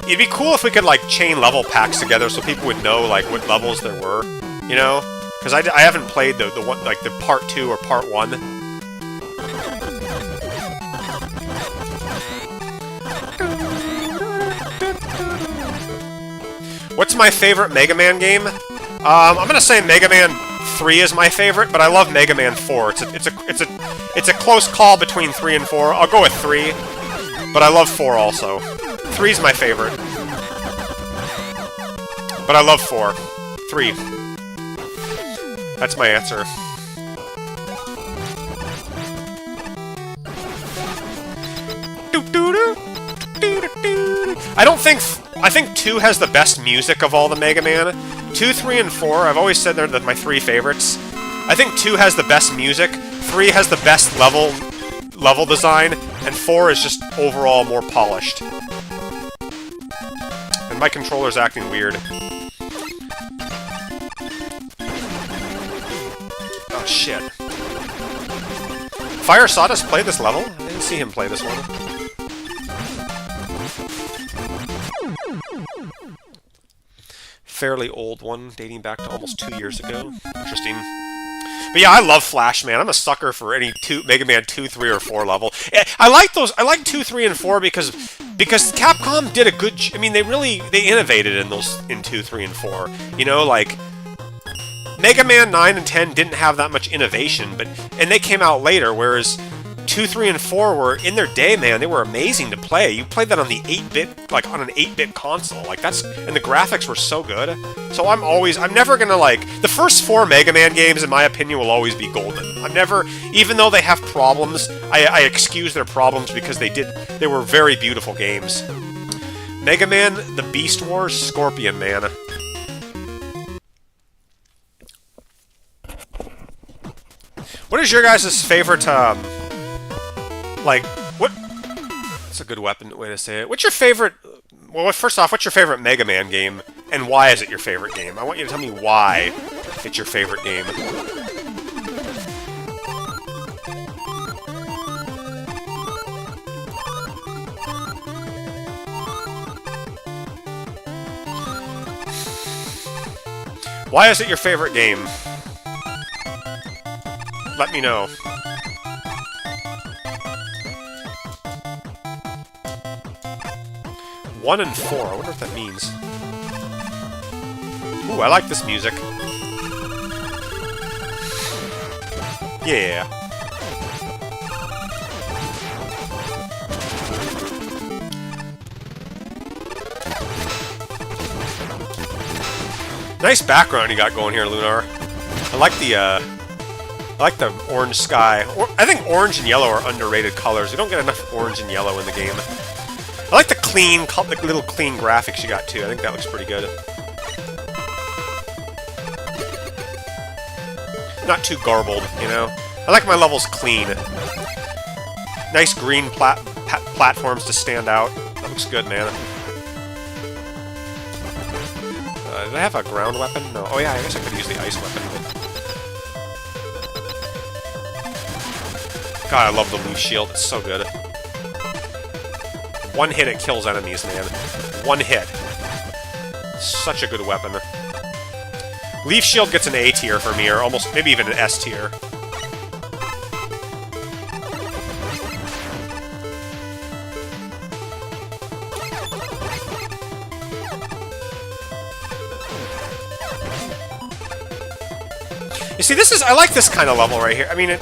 it'd be cool if we could, like, chain level packs together so people would know, like, what levels there were, you know? Because I haven't played the one, like, the Part 2 or Part 1. What's my favorite Mega Man game? I'm gonna say Mega Man 3 is my favorite, but I love Mega Man 4. It's a close call between 3 and 4. I'll go with 3, but I love 4 also. 3's my favorite, but I love 4. 3. That's my answer. I think 2 has the best music of all the Mega Man. 2, 3, and 4, I've always said they're my 3 favorites. I think 2 has the best music, 3 has the best level design, and 4 is just overall more polished. And my controller's acting weird. Oh, shit. Fire Sawdust played this level? I didn't can see him play this one. Fairly old one, dating back to almost 2 years ago. Interesting. But yeah, I love Flash, man. I'm a sucker for any Mega Man 2, 3, or 4 level. I like those. I like 2, 3, and 4 because Capcom did a good. I mean, they innovated in those in 2, 3, and 4. You know, like Mega Man 9 and 10 didn't have that much innovation, and they came out later. Whereas 2, 3, and 4 were in their day, man. They were amazing to play. You played that on the 8-bit, like on an 8-bit console. Like and the graphics were so good. So I'm never gonna like the first 4 Mega Man games, in my opinion, will always be golden. Even though they have problems, I excuse their problems because they were very beautiful games. Mega Man, the Beast Wars, Scorpion, man. What is your guys' favorite, like, what... That's a good way to say it. What's your favorite... Well, first off, what's your favorite Mega Man game, and why is it your favorite game? I want you to tell me why it's your favorite game. Why is it your favorite game? Let me know. One and 4. I wonder what that means. Ooh, I like this music. Yeah. Nice background you got going here, Lunar. I like the orange sky. I think orange and yellow are underrated colors. We don't get enough orange and yellow in the game. I like the little clean graphics you got too. I think that looks pretty good. Not too garbled, you know? I like my levels clean. Nice green platforms to stand out. That looks good, man. Did I have a ground weapon? No. Oh yeah, I guess I could use the ice weapon. God, I love the Leaf Shield. It's so good. One hit, it kills enemies, man. One hit. Such a good weapon. Leaf Shield gets an A tier for me, or almost, maybe even an S tier. You see, I like this kind of level right here. I mean,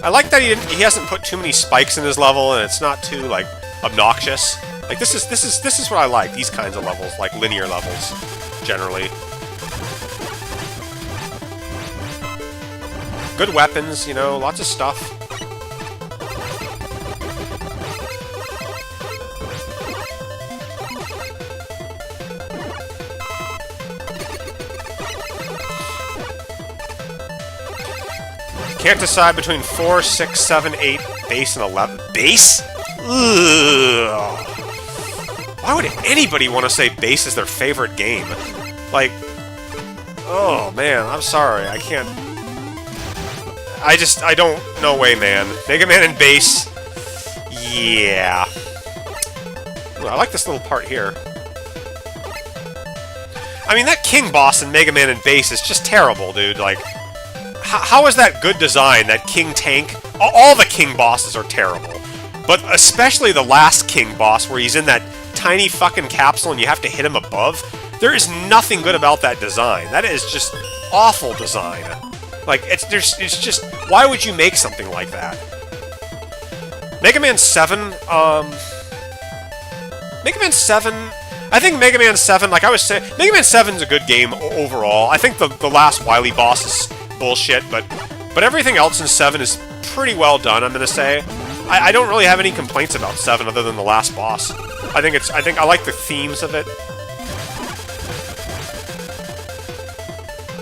I like that he hasn't put too many spikes in his level, and it's not too, like, obnoxious. Like, this is what I like, these kinds of levels, like linear levels, generally. Good weapons, you know, lots of stuff. Can't decide between 4, 6, 7, 8, base, and 11. Base? Ugh. Why would anybody want to say base is their favorite game? Like, oh man, I'm sorry, I can't. I don't, no way, man. Mega Man and base, yeah. Ooh, I like this little part here. I mean, that King boss in Mega Man and base is just terrible, dude. Like, how is that good design, that King tank? All the King bosses are terrible. But especially the last King boss, where he's in that tiny fucking capsule and you have to hit him above. There is nothing good about that design. That is just awful design. Like, it's just, why would you make something like that? Mega Man 7, Mega Man 7, I think Mega Man 7, like I was saying, Mega Man 7's a good game overall. I think the last Wily boss is bullshit, but everything else in 7 is pretty well done, I'm gonna say. I don't really have any complaints about 7 other than the last boss. I think I like the themes of it.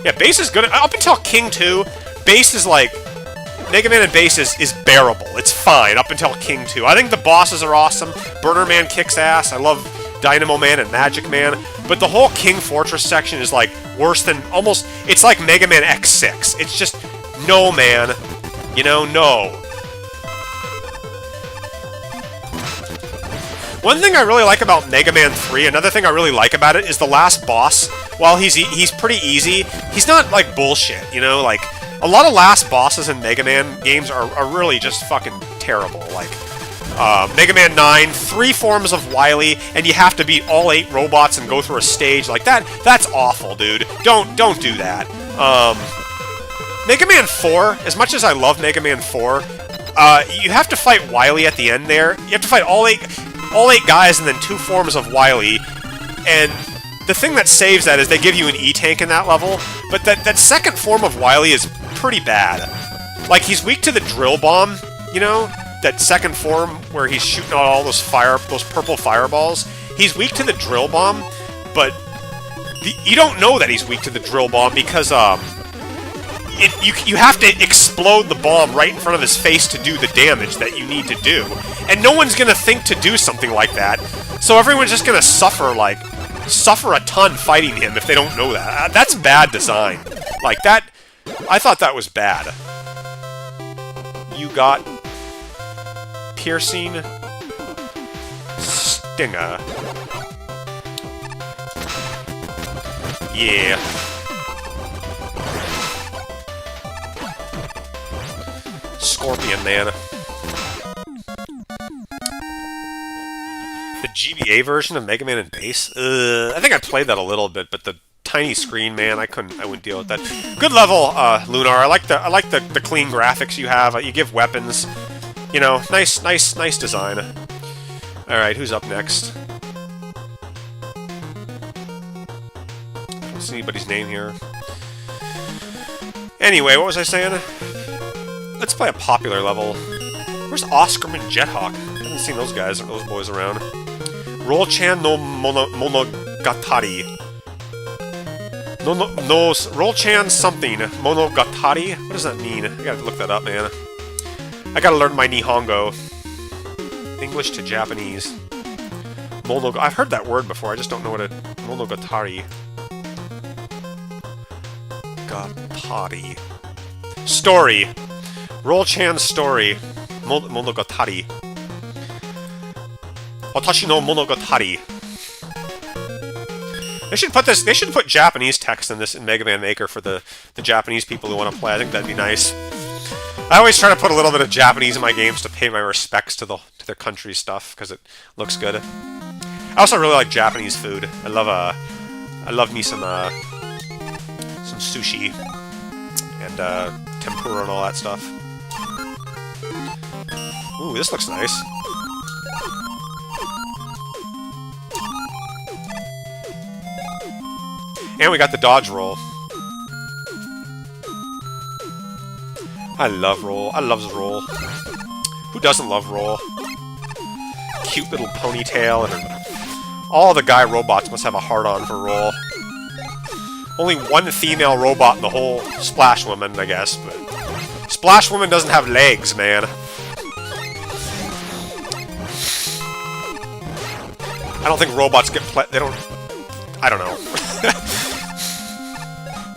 Yeah, base is good. Up until King 2, base is like... Mega Man and base is bearable. It's fine up until King 2. I think the bosses are awesome. Burner Man kicks ass. I love Dynamo Man and Magic Man. But the whole King Fortress section is like worse than almost... It's like Mega Man X6. It's just... No, man. You know, no. One thing I really like about Mega Man 3, another thing I really like about it, is the last boss. While he's pretty easy, he's not, like, bullshit, you know? Like, a lot of last bosses in Mega Man games are really just fucking terrible. Like, Mega Man 9, 3 forms of Wily, and you have to beat all 8 robots and go through a stage. Like, that's awful, dude. Don't do that. Mega Man 4, as much as I love Mega Man 4, you have to fight Wily at the end there. You have to fight all eight guys and then 2 forms of Wily, and the thing that saves that is they give you an E-Tank in that level, but that second form of Wily is pretty bad. Like, he's weak to the drill bomb, you know? That second form where he's shooting out all those purple fireballs. He's weak to the drill bomb, but you don't know that he's weak to the drill bomb because, you have to explode the bomb right in front of his face to do the damage that you need to do. And no one's gonna think to do something like that, so everyone's just gonna suffer a ton fighting him if they don't know that. That's bad design. Like, that... I thought that was bad. You got... Piercing... Stinger. Yeah. Scorpion, man. The GBA version of Mega Man and Bass? I think I played that a little bit, but the tiny screen, man, I wouldn't deal with that. Good level, Lunar. I like the clean graphics you have. You give weapons. You know, nice design. Alright, who's up next? I don't see anybody's name here. Anyway, what was I saying? Let's play a popular level. Where's Oscarman Jethawk? I haven't seen those boys around. Roll-chan no Monogatari. Roll-chan something. Monogatari? What does that mean? I gotta look that up, man. I gotta learn my Nihongo. English to Japanese. I've heard that word before, I just don't know what it... Monogatari. Gatari. Story. Roll-chan's story. Monogatari. Watashi no Monogatari. They should put Japanese text in this in Mega Man Maker for the Japanese people who want to play. I think that'd be nice. I always try to put a little bit of Japanese in my games to pay my respects to their country stuff because it looks good. I also really like Japanese food. I love me some sushi and tempura and all that stuff. Ooh, this looks nice. And we got the dodge roll. I love Roll. I loves Roll. Who doesn't love Roll? Cute little ponytail, and all the guy robots must have a hard-on for Roll. Only one female robot in the whole Splash Woman, I guess, but... Splash Woman doesn't have legs, man. I don't think robots get they don't... I don't know.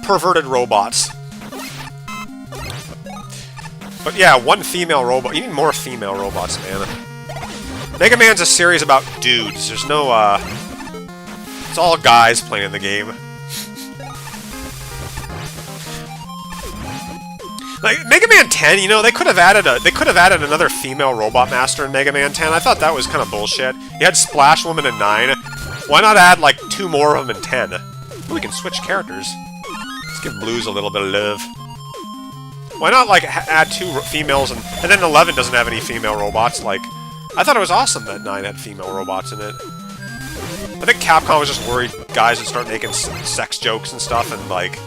Perverted robots. But yeah, one female robot. You need more female robots, man. Mega Man's a series about dudes. There's no, it's all guys playing the game. Like, Mega Man 10, you know, they could have added another female robot master in Mega Man 10. I thought that was kind of bullshit. You had Splash Woman in 9. Why not add, like, 2 more of them in 10? We can switch characters. Let's give Blues a little bit of love. Why not, like, add 2 females and then 11 doesn't have any female robots? Like, I thought it was awesome that 9 had female robots in it. I think Capcom was just worried guys would start making sex jokes and stuff, and, like,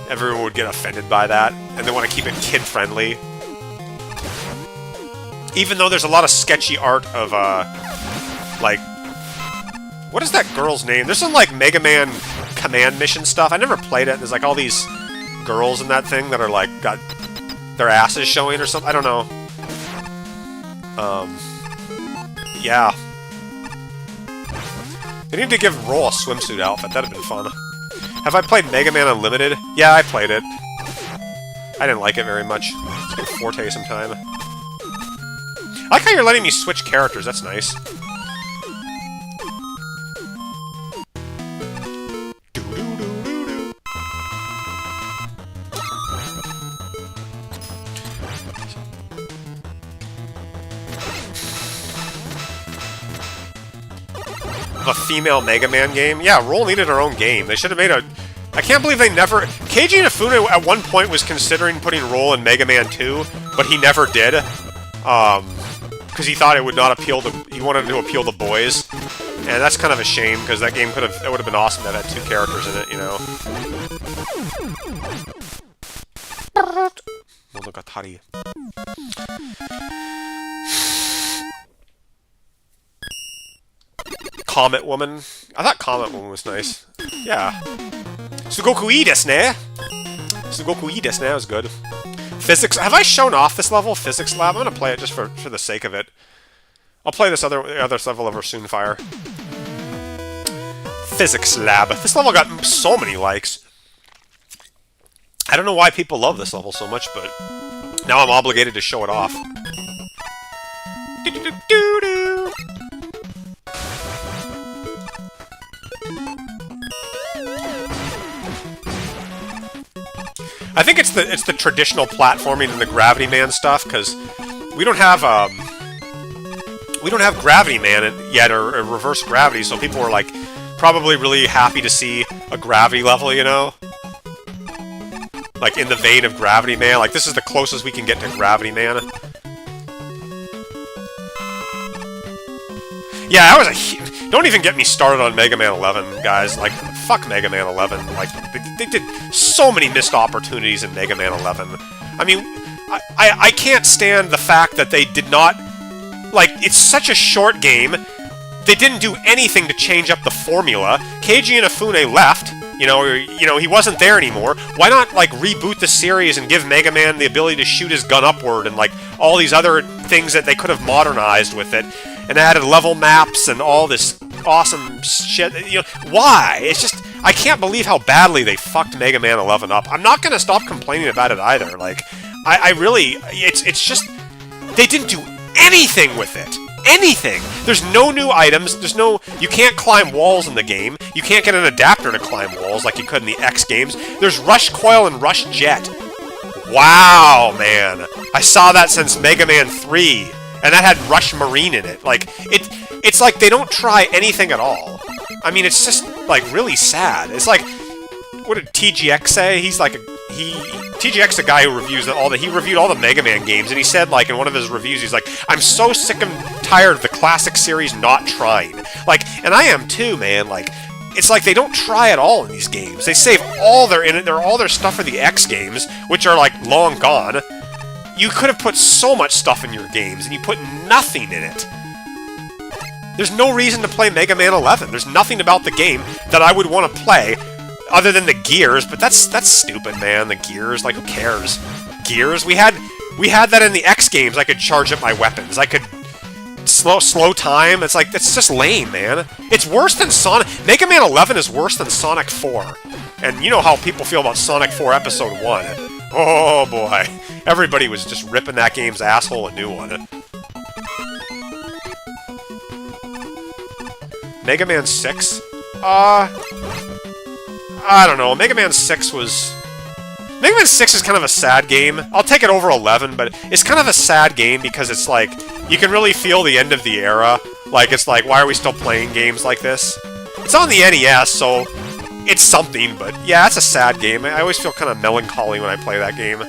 everyone would get offended by that, and they want to keep it kid-friendly. Even though there's a lot of sketchy art of, like... What is that girl's name? There's some, like, Mega Man command mission stuff. I never played it. There's, like, all these girls in that thing that are, like, got their asses showing or something. I don't know. Yeah. They need to give Roll a swimsuit outfit. That'd have been fun. Have I played Mega Man Unlimited? Yeah, I played it. I didn't like it very much. Let's give Forte some time. I like how you're letting me switch characters. That's nice. a female Mega Man game. Yeah, Roll needed her own game. They should have made a... I can't believe they never... Keiji Inafune at one point was considering putting Roll in Mega Man 2, but he never did. Because he thought it would not appeal to... He wanted to appeal to boys. And that's kind of a shame, because that game could have... It would have been awesome to have had 2 characters in it, you know? Monogatari. Comet Woman. I thought Comet Woman was nice. Yeah. Sugoku-ii desu ne? Sugoku-ii desu ne was good. Physics... Have I shown off this level? Physics Lab? I'm gonna play it just for the sake of it. I'll play this other level over Soonfire. Physics Lab. This level got so many likes. I don't know why people love this level so much, but now I'm obligated to show it off. Do-do-do-do-do. I think it's the traditional platforming and the Gravity Man stuff, because we don't have Gravity Man yet, or Reverse Gravity, so people were like probably really happy to see a Gravity level, you know? Like in the vein of Gravity Man, like this is the closest we can get to Gravity Man. Yeah, I was a... Don't even get me started on Mega Man 11, guys. Like, fuck Mega Man 11. Like, they did so many missed opportunities in Mega Man 11. I mean, I can't stand the fact that they did not... Like, it's such a short game. They didn't do anything to change up the formula. Keiji Inafune left. You know, he wasn't there anymore. Why not, like, reboot the series and give Mega Man the ability to shoot his gun upward and, like, all these other things that they could have modernized with it? And added level maps and all this awesome shit. You know, why? It's just... I can't believe how badly they fucked Mega Man 11 up. I'm not gonna stop complaining about it either. Like, I really... It's just... They didn't do anything with it. Anything! There's no new items, there's no... You can't climb walls in the game. You can't get an adapter to climb walls like you could in the X games. There's Rush Coil and Rush Jet. Wow, man. I saw that since Mega Man 3. And that had Rush Marine in it. Like, it's like they don't try anything at all. I mean, it's just, like, really sad. It's like, what did TGX say? He's like, TGX, the guy who reviews he reviewed all the Mega Man games, and he said, like, in one of his reviews, he's like, I'm so sick and tired of the classic series not trying. Like, and I am too, man. Like, it's like they don't try at all in these games. They save all their stuff for the X games, which are, like, long gone. You could have put so much stuff in your games, and you put nothing in it. There's no reason to play Mega Man 11. There's nothing about the game that I would want to play, other than the gears, but that's stupid, man. The gears, like, who cares? Gears? We had that in the X games. I could charge up my weapons. I could slow time. It's like, it's just lame, man. It's worse than Sonic... Mega Man 11 is worse than Sonic 4. And you know how people feel about Sonic 4 Episode 1. Oh, boy. Everybody was just ripping that game's asshole a new one. Mega Man 6? I don't know. Mega Man 6 was... Mega Man 6 is kind of a sad game. I'll take it over 11, but it's kind of a sad game because it's like... You can really feel the end of the era. Like, it's like, why are we still playing games like this? It's on the NES, so... It's something, but yeah, it's a sad game. I always feel kind of melancholy when I play that game.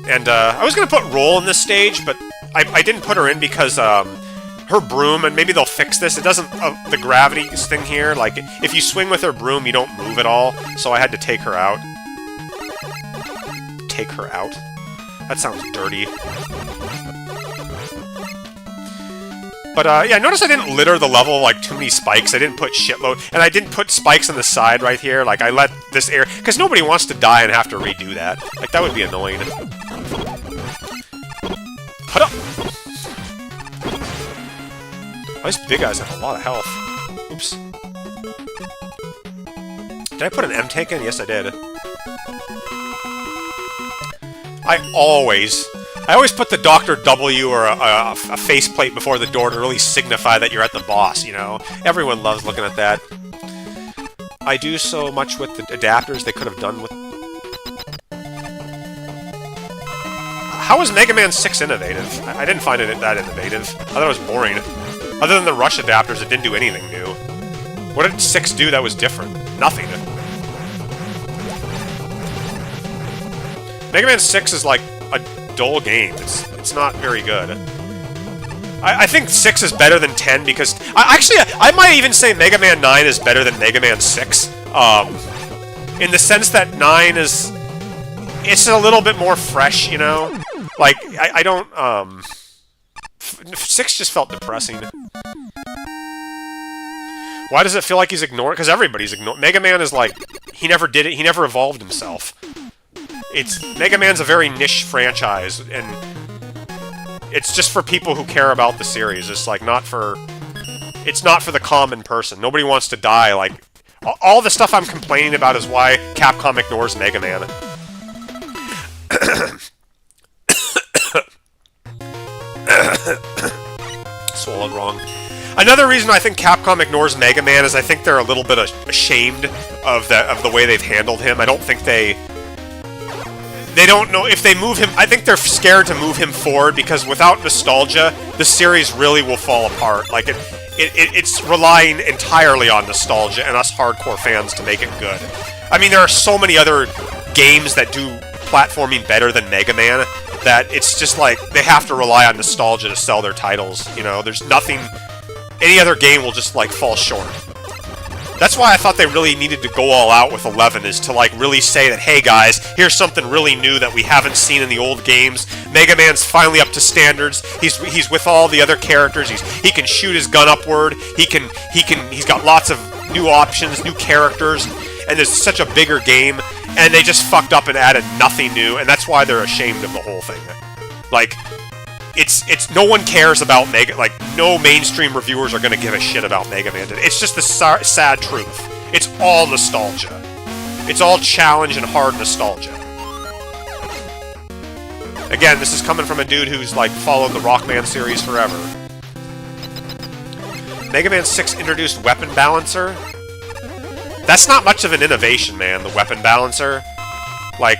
And, I was gonna put Roll in this stage, but I didn't put her in because, her broom, and maybe they'll fix this, it doesn't, the gravity thing here, like, if you swing with her broom, you don't move at all, so I had to take her out. Take her out? That sounds dirty. But, yeah, notice I didn't litter the level, like, too many spikes. I didn't put shitload. And I didn't put spikes on the side right here. Like, I let this air... Because nobody wants to die and have to redo that. Like, that would be annoying. Put up! Oh, these big guys have a lot of health. Oops. Did I put an M-Tank in? Yes, I did. I always put the Dr. W or a faceplate before the door to really signify that you're at the boss, you know? Everyone loves looking at that. I do so much with the adapters they could have done with... How was Mega Man 6 innovative? I didn't find it that innovative. I thought it was boring. Other than the rush adapters, it didn't do anything new. What did 6 do that was different? Nothing. Mega Man 6 is like a dull game. It's not very good. I think 6 is better than 10 because... I might even say Mega Man 9 is better than Mega Man 6. In the sense that 9 is... It's a little bit more fresh, you know? Like, I don't, 6 just felt depressing. Why does it feel like he's ignored? Because everybody's ignored. Mega Man is like... He never did it. He never evolved himself. Mega Man's a very niche franchise, and... It's just for people who care about the series. It's like not for... It's not for the common person. Nobody wants to die. Like, all the stuff I'm complaining about is why Capcom ignores Mega Man. Swallowed wrong. Another reason I think Capcom ignores Mega Man is I think they're a little bit ashamed of the way they've handled him. I don't think they don't know if they move him. I think they're scared to move him forward because without nostalgia, the series really will fall apart. Like it's relying entirely on nostalgia and us hardcore fans to make it good. I mean, there are so many other games that do platforming better than Mega Man that it's just like they have to rely on nostalgia to sell their titles. You know, there's nothing. Any other game will just like fall short. That's why I thought they really needed to go all out with 11, is to like really say that, hey guys, here's something really new that we haven't seen in the old games. Mega Man's finally up to standards. He's with all the other characters. He can shoot his gun upward. He's got lots of new options, new characters, and there's such a bigger game. And they just fucked up and added nothing new, and that's why they're ashamed of the whole thing. Like, it's no one cares about Mega. Like, no mainstream reviewers are gonna give a shit about Mega Man. It's just the sad truth. It's all nostalgia. It's all challenge and hard nostalgia. Again, this is coming from a dude who's like followed the Rockman series forever. Mega Man 6 introduced Weapon Balancer. That's not much of an innovation, man, the Weapon Balancer. Like,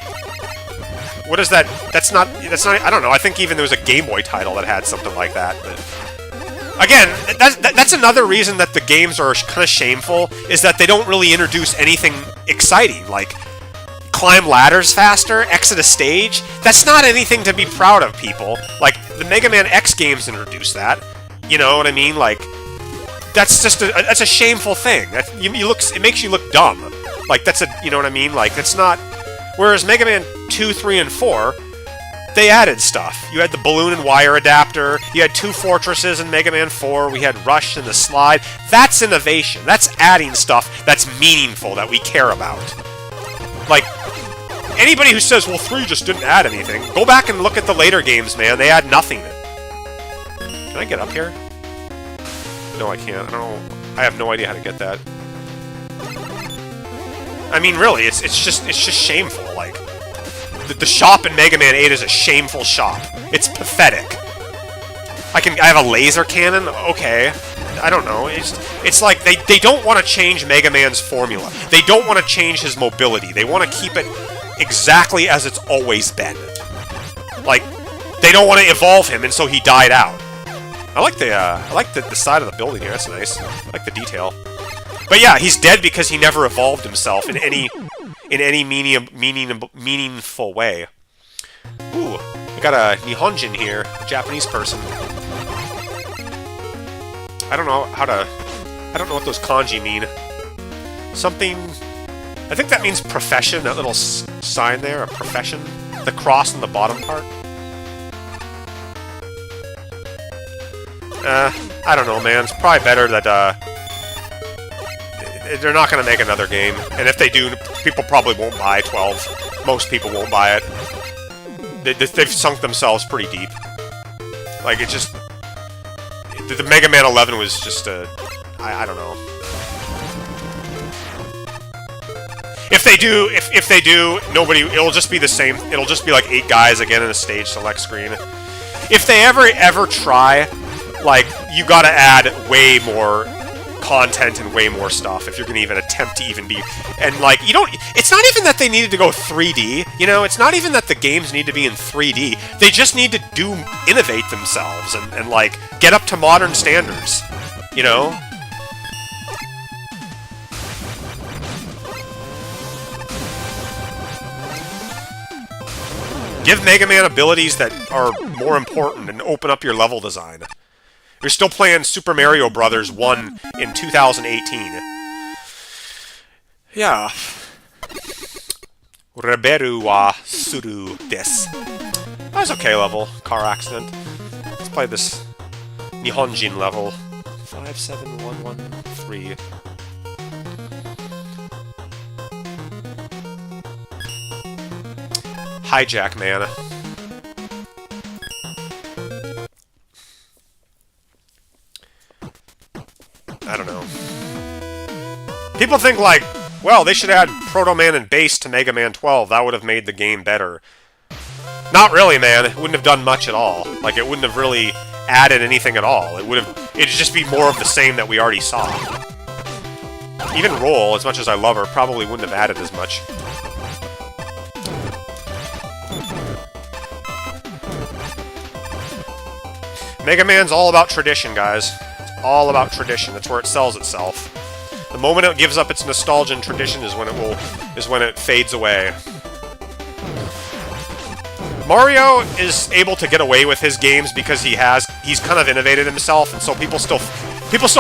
what is that? That's not, I don't know, I think even there was a Game Boy title that had something like that. But again, that's another reason that the games are kind of shameful, is that they don't really introduce anything exciting, like climb ladders faster, exit a stage. That's not anything to be proud of, people. Like, the Mega Man X games introduced that. You know what I mean? Like, that's just that's a shameful thing. That it makes you look dumb. Like, that's a, you know what I mean? Like, that's not. Whereas Mega Man 2, 3, and 4, they added stuff. You had the balloon and wire adapter. You had 2 fortresses in Mega Man 4. We had Rush and the slide. That's innovation. That's adding stuff that's meaningful, that we care about. Like, anybody who says, well, 3 just didn't add anything, go back and look at the later games, man. They add nothing. Can I get up here? No, I can't. I don't know. I have no idea how to get that. I mean, really, it's just shameful. Like, the shop in Mega Man 8 is a shameful shop. It's pathetic. I have a laser cannon? Okay. I don't know. It's like they don't want to change Mega Man's formula. They don't want to change his mobility. They want to keep it exactly as it's always been. Like, they don't want to evolve him, and so he died out. I like the side of the building here. That's nice. I like the detail. But yeah, he's dead because he never evolved himself in any meaningful way. Ooh, we got a Nihonjin here, a Japanese person. I don't know what those kanji mean. Something. I think that means profession. That little sign there, a profession. The cross on the bottom part. I don't know, man. It's probably better that, they're not going to make another game. And if they do, people probably won't buy 12. Most people won't buy it. They've sunk themselves pretty deep. Like, it just... The Mega Man 11 was just a... I don't know. If they do, nobody... It'll just be the same. It'll just be like 8 guys again in a stage select screen. If they ever try... Like, you gotta add way more content and way more stuff if you're gonna even attempt to even be... And, like, you don't... It's not even that they needed to go 3D, you know? It's not even that the games need to be in 3D. They just need to innovate themselves and like, get up to modern standards, you know? Give Mega Man abilities that are more important and open up your level design. You're still playing Super Mario Bros. 1 in 2018. Yeah. Reberu wa suru desu. That was okay level. Car accident. Let's play this Nihonjin level. 57113. Hijack, man. I don't know. People think, like, well, they should add Proto Man and Bass to Mega Man 12. That would have made the game better. Not really, man. It wouldn't have done much at all. Like, it wouldn't have really added anything at all. It'd just be more of the same that we already saw. Even Roll, as much as I love her, probably wouldn't have added as much. Mega Man's all about tradition, guys. It's all about tradition. That's where it sells itself. The moment it gives up its nostalgia and tradition is when it fades away. Mario is able to get away with his games because he's kind of innovated himself, and so people still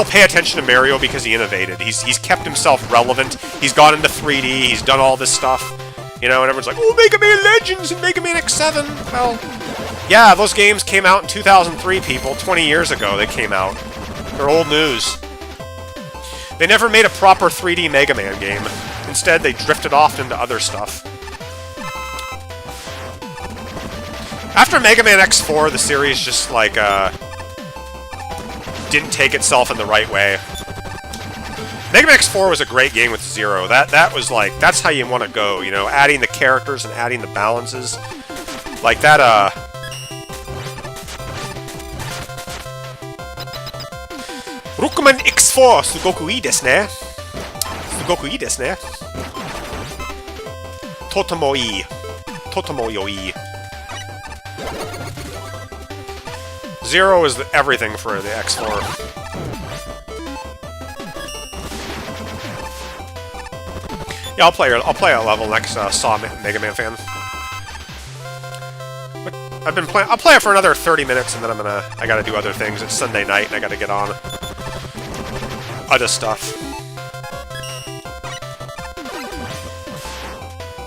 pay attention to Mario because he innovated. He's kept himself relevant. He's gone into 3D. He's done all this stuff, you know. And everyone's like, "Oh, Mega Man Legends and Mega Man X7." Well, yeah, those games came out in 2003, people. 20 years ago they came out. They're old news. They never made a proper 3D Mega Man game. Instead, they drifted off into other stuff. After Mega Man X4, the series just, like, didn't take itself in the right way. Mega Man X4 was a great game with Zero. That was, like, that's how you want to go, you know? Adding the characters and adding the balances. Like, that, Rookman X4 sugoku ii desu ne. Sugoku ii desu ne. Totomo ii. Totomo yo ii. Zero is everything for the X4. Yeah, I'll play a level next Saw Mega Man fan. But I'll play it for another 30 minutes and then I gotta do other things. It's Sunday night and I gotta get on other stuff.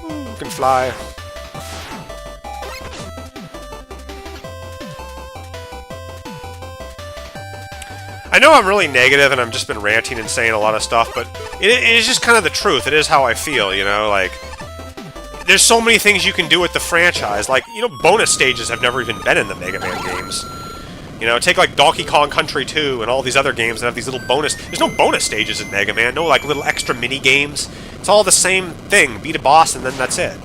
Ooh, can fly. I know I'm really negative and I've just been ranting and saying a lot of stuff, but it is just kind of the truth. It is how I feel, you know, like, there's so many things you can do with the franchise. Like, you know, bonus stages have never even been in the Mega Man games. You know, take like Donkey Kong Country 2 and all these other games that have these little bonus... There's no bonus stages in Mega Man, no like little extra mini-games. It's all the same thing, beat a boss and then that's it.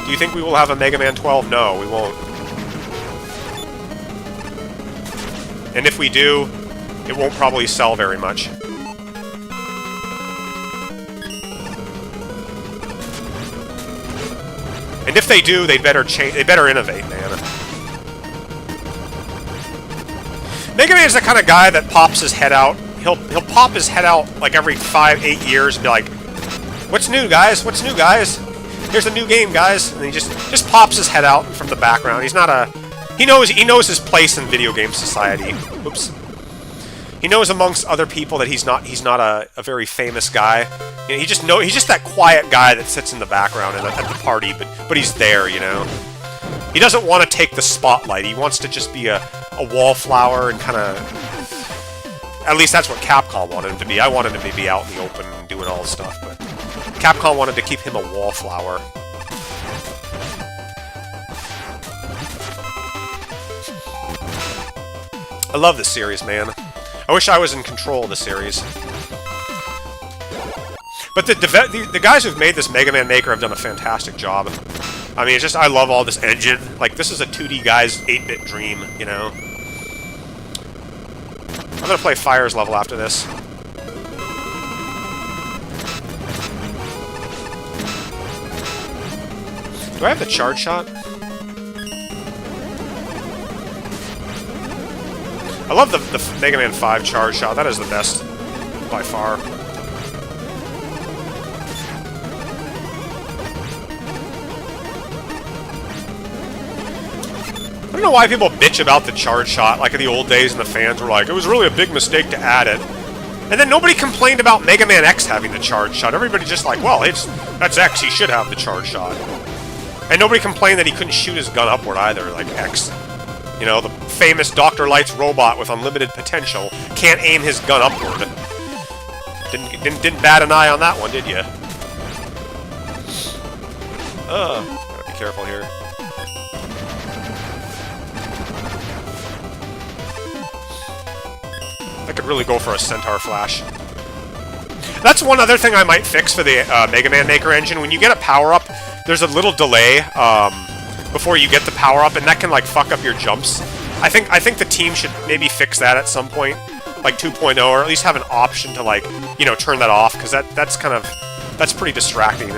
Do you think we will have a Mega Man 12? No, we won't. And if we do, it won't probably sell very much. And if they do, they better innovate, man. Mega Man's the kind of guy that pops his head out. He'll pop his head out like every 5-8 years and be like, "What's new, guys? What's new, guys? Here's a new game, guys." And he just pops his head out from the background. He's not a... He knows his place in video game society. Oops. He knows amongst other people that he's not a very famous guy. You know, he's just that quiet guy that sits in the background at the party, but he's there, you know. He doesn't want to take the spotlight. He wants to just be a wallflower and kind of... At least that's what Capcom wanted him to be. I wanted him to be out in the open and doing all this stuff, but Capcom wanted to keep him a wallflower. I love this series, man. I wish I was in control of the series. But the guys who've made this Mega Man Maker have done a fantastic job. I mean, it's just, I love all this engine. Like, this is a 2D guy's 8-bit dream, you know? I'm gonna play Fire's level after this. Do I have the charge shot? I love the Mega Man 5 charge shot. That is the best by far. I don't know why people bitch about the charge shot like in the old days and the fans were like, it was really a big mistake to add it. And then nobody complained about Mega Man X having the charge shot. Everybody just like, well, that's X, he should have the charge shot. And nobody complained that he couldn't shoot his gun upward either, like X. You know, the famous Dr. Light's robot with unlimited potential can't aim his gun upward. Didn't bat an eye on that one, did you? Gotta be careful here. I could really go for a Centaur Flash. That's one other thing I might fix for the Mega Man Maker engine. When you get a power-up, there's a little delay before you get the power-up, and that can, like, fuck up your jumps. I think the team should maybe fix that at some point, like 2.0, or at least have an option to, like, you know, turn that off, because that's pretty distracting.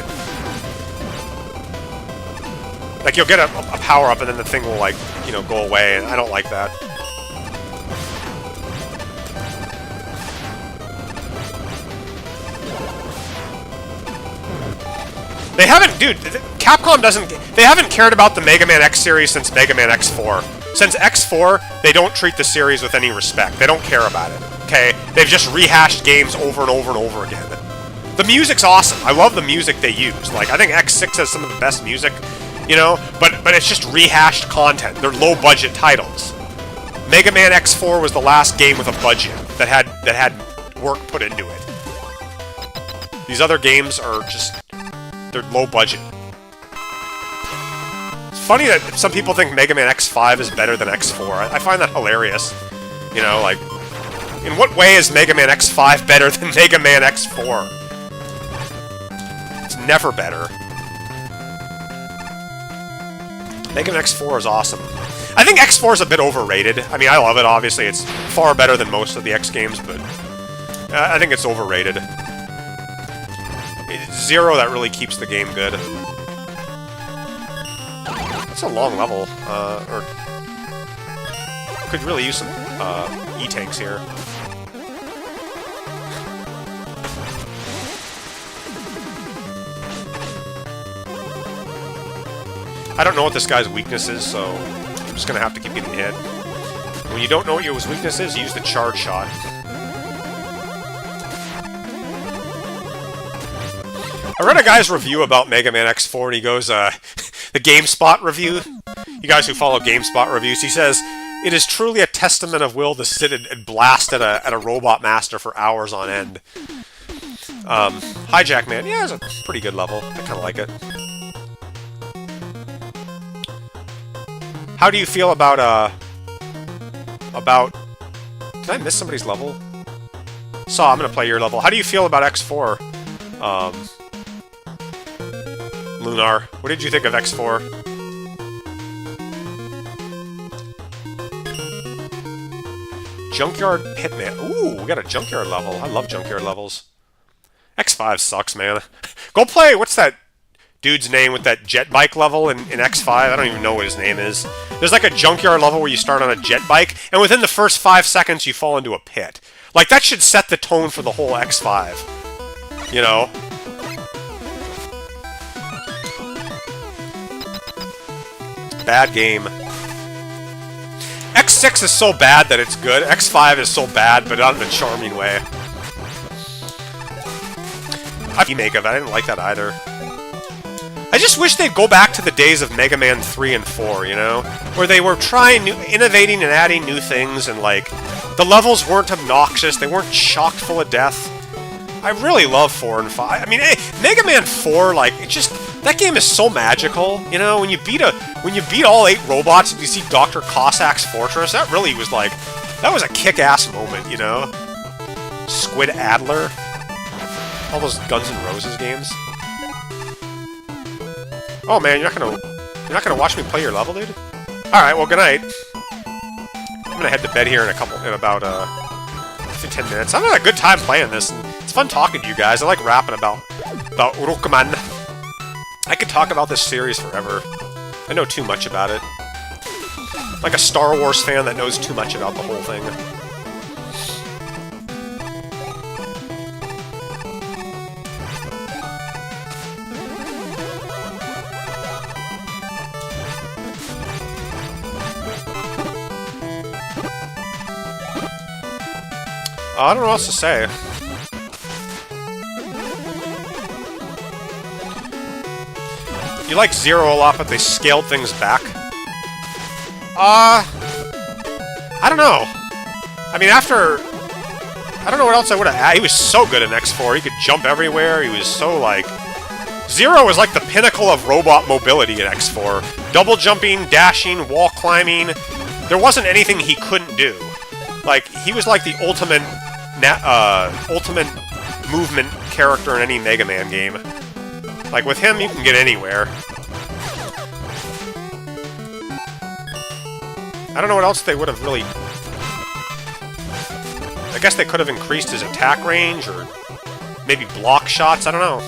Like, you'll get a power-up, and then the thing will, like, you know, go away, and I don't like that. They haven't, dude, Capcom they haven't cared about the Mega Man X series since Mega Man X4. Since X4, they don't treat the series with any respect. They don't care about it, okay? They've just rehashed games over and over and over again. The music's awesome. I love the music they use. Like, I think X6 has some of the best music, you know? But it's just rehashed content. They're low-budget titles. Mega Man X4 was the last game with a budget that had work put into it. These other games are just... they're low budget. It's funny that some people think Mega Man X5 is better than X4. I find that hilarious. You know, like, in what way is Mega Man X5 better than Mega Man X4? It's never better. Mega Man X4 is awesome. I think X4 is a bit overrated. I mean, I love it, obviously. It's far better than most of the X games, but I think it's overrated. It's Zero that really keeps the game good. It's a long level, or... could really use some, E-tanks here. I don't know what this guy's weakness is, so I'm just gonna have to keep getting hit. When you don't know what your weakness is, use the charge shot. I read a guy's review about Mega Man X4, and he goes, the GameSpot review. You guys who follow GameSpot reviews, he says, it is truly a testament of will to sit and blast at a Robot Master for hours on end. Hijack Man, yeah, it's a pretty good level. I kind of like it. How do you feel about, did I miss somebody's level? Saw, I'm gonna play your level. How do you feel about X4? Lunar, what did you think of X4? Junkyard Hitman. Ooh, we got a Junkyard level. I love Junkyard levels. X5 sucks, man. Go play, what's that dude's name with that jet bike level in X5? I don't even know what his name is. There's like a Junkyard level where you start on a jet bike, and within the first 5 seconds you fall into a pit. Like, that should set the tone for the whole X5. You know? Bad game. X6 is so bad that it's good. X5 is so bad, but not in a charming way. I remake of it. I didn't like that either. I just wish they'd go back to the days of Mega Man 3 and 4, you know? Where they were trying innovating and adding new things, and, like, the levels weren't obnoxious, they weren't chock full of death. I really love 4 and 5. I mean, hey, Mega Man 4, like, it just... that game is so magical, you know? When you beat all 8 robots and you see Dr. Cossack's fortress, that really was, like... that was a kick-ass moment, you know? Squid Adler. All those Guns N' Roses games. Oh man, you're not gonna watch me play your level, dude? Alright, well, good night. I'm gonna head to bed here in about to 10 minutes. I'm having a good time playing this, and it's fun talking to you guys. I like rapping about Rookman. I could talk about this series forever. I know too much about it. Like a Star Wars fan that knows too much about the whole thing. I don't know what else to say. You like Zero a lot, but they scaled things back. I don't know. I mean, after... I don't know what else I would have added. He was so good in X4. He could jump everywhere. He was so, like... Zero was like the pinnacle of robot mobility in X4. Double jumping, dashing, wall climbing. There wasn't anything he couldn't do. Like, he was like the ultimate movement character in any Mega Man game. Like, with him, you can get anywhere. I don't know what else they would have really... I guess they could have increased his attack range, or maybe block shots, I don't know.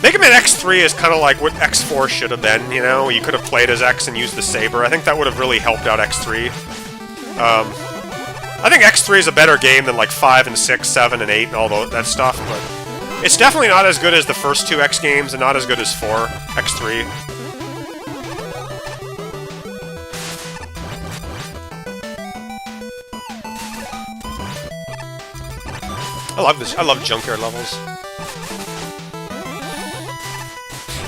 Mega Man X3 is kind of like what X4 should have been, you know? You could have played as X and used the saber. I think that would have really helped out X3. I think X3 is a better game than like 5 and 6, 7 and 8 and all that stuff, but it's definitely not as good as the first two X games and not as good as X3. I love this. I love junkyard levels.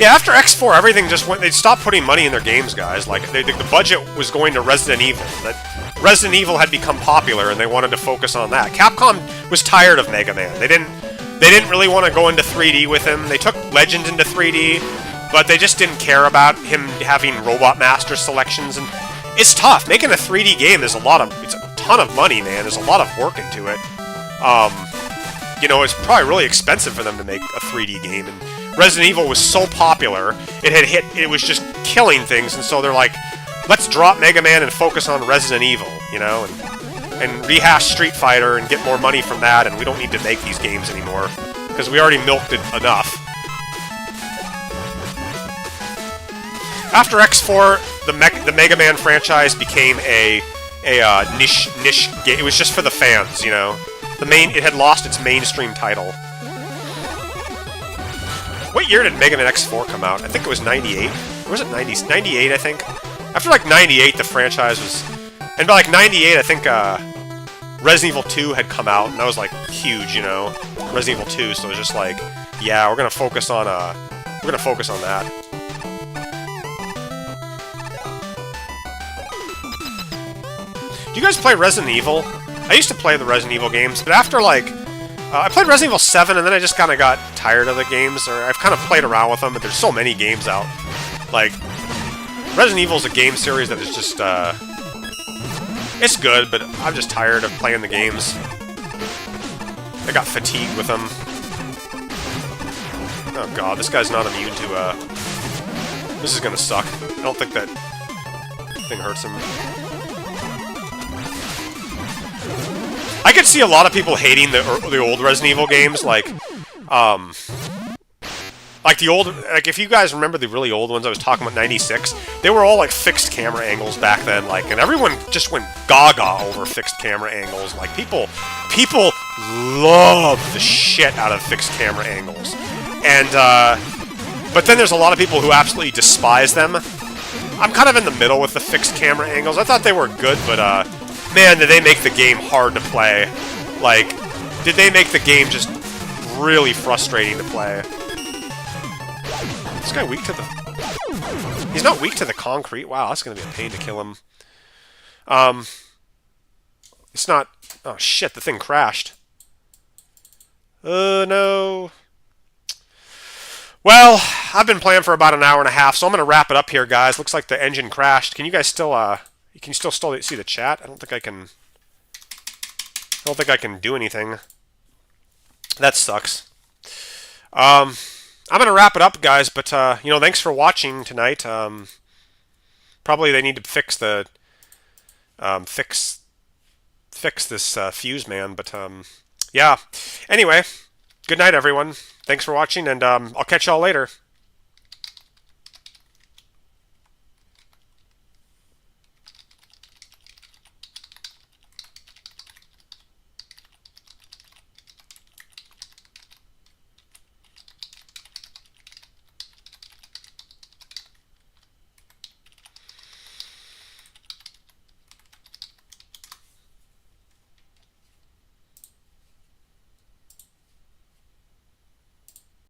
Yeah, after X4, everything just went... They stopped putting money in their games, guys. Like, the budget was going to Resident Evil. That Resident Evil had become popular, and they wanted to focus on that. Capcom was tired of Mega Man. They didn't really want to go into 3D with him. They took Legends into 3D, but they just didn't care about him having Robot Master selections. And it's tough. Making a 3D game is it's a ton of money, man. There's a lot of work into it. You know, it's probably really expensive for them to make a 3D game, and Resident Evil was so popular, it was just killing things, and so they're like, let's drop Mega Man and focus on Resident Evil, you know, and rehash Street Fighter and get more money from that, and we don't need to make these games anymore, because we already milked it enough. After X4, the Mega Man franchise became a niche game. It was just for the fans, you know. It had lost its mainstream title. What year did Mega Man X4 come out? I think it was 98. Or was it 90? 98, I think. After, like, 98, the franchise was... And by, like, 98, I think, Resident Evil 2 had come out, and that was, like, huge, you know? Resident Evil 2, so it was just like, yeah, we're gonna focus on that. Do you guys play Resident Evil? I used to play the Resident Evil games, but after, like... I played Resident Evil 7, and then I just kind of got tired of the games, or I've kind of played around with them, but there's so many games out. Like, Resident Evil is a game series that is just, it's good, but I'm just tired of playing the games. I got fatigued with them. Oh god, this guy's not immune to, this is gonna suck. I don't think that thing hurts him. I could see a lot of people hating the old Resident Evil games, like the old, like, if you guys remember the really old ones I was talking about, 96, they were all, like, fixed camera angles back then, like, and everyone just went gaga over fixed camera angles. Like, people love the shit out of fixed camera angles. And, but then there's a lot of people who absolutely despise them. I'm kind of in the middle with the fixed camera angles. I thought they were good, but, man, did they make the game hard to play. Like, did they make the game just really frustrating to play. This guy weak to the... He's not weak to the concrete. Wow, that's going to be a pain to kill him. It's not... Oh, shit, the thing crashed. No. Well, I've been playing for about an hour and a half, so I'm going to wrap it up here, guys. Looks like the engine crashed. Can you guys still, can you still see the chat? I don't think I can do anything. That sucks. I'm going to wrap it up, guys, but, you know, thanks for watching tonight. Probably they need to fix the fix this fuse man. But yeah. Anyway, good night, everyone. Thanks for watching, and I'll catch y'all later.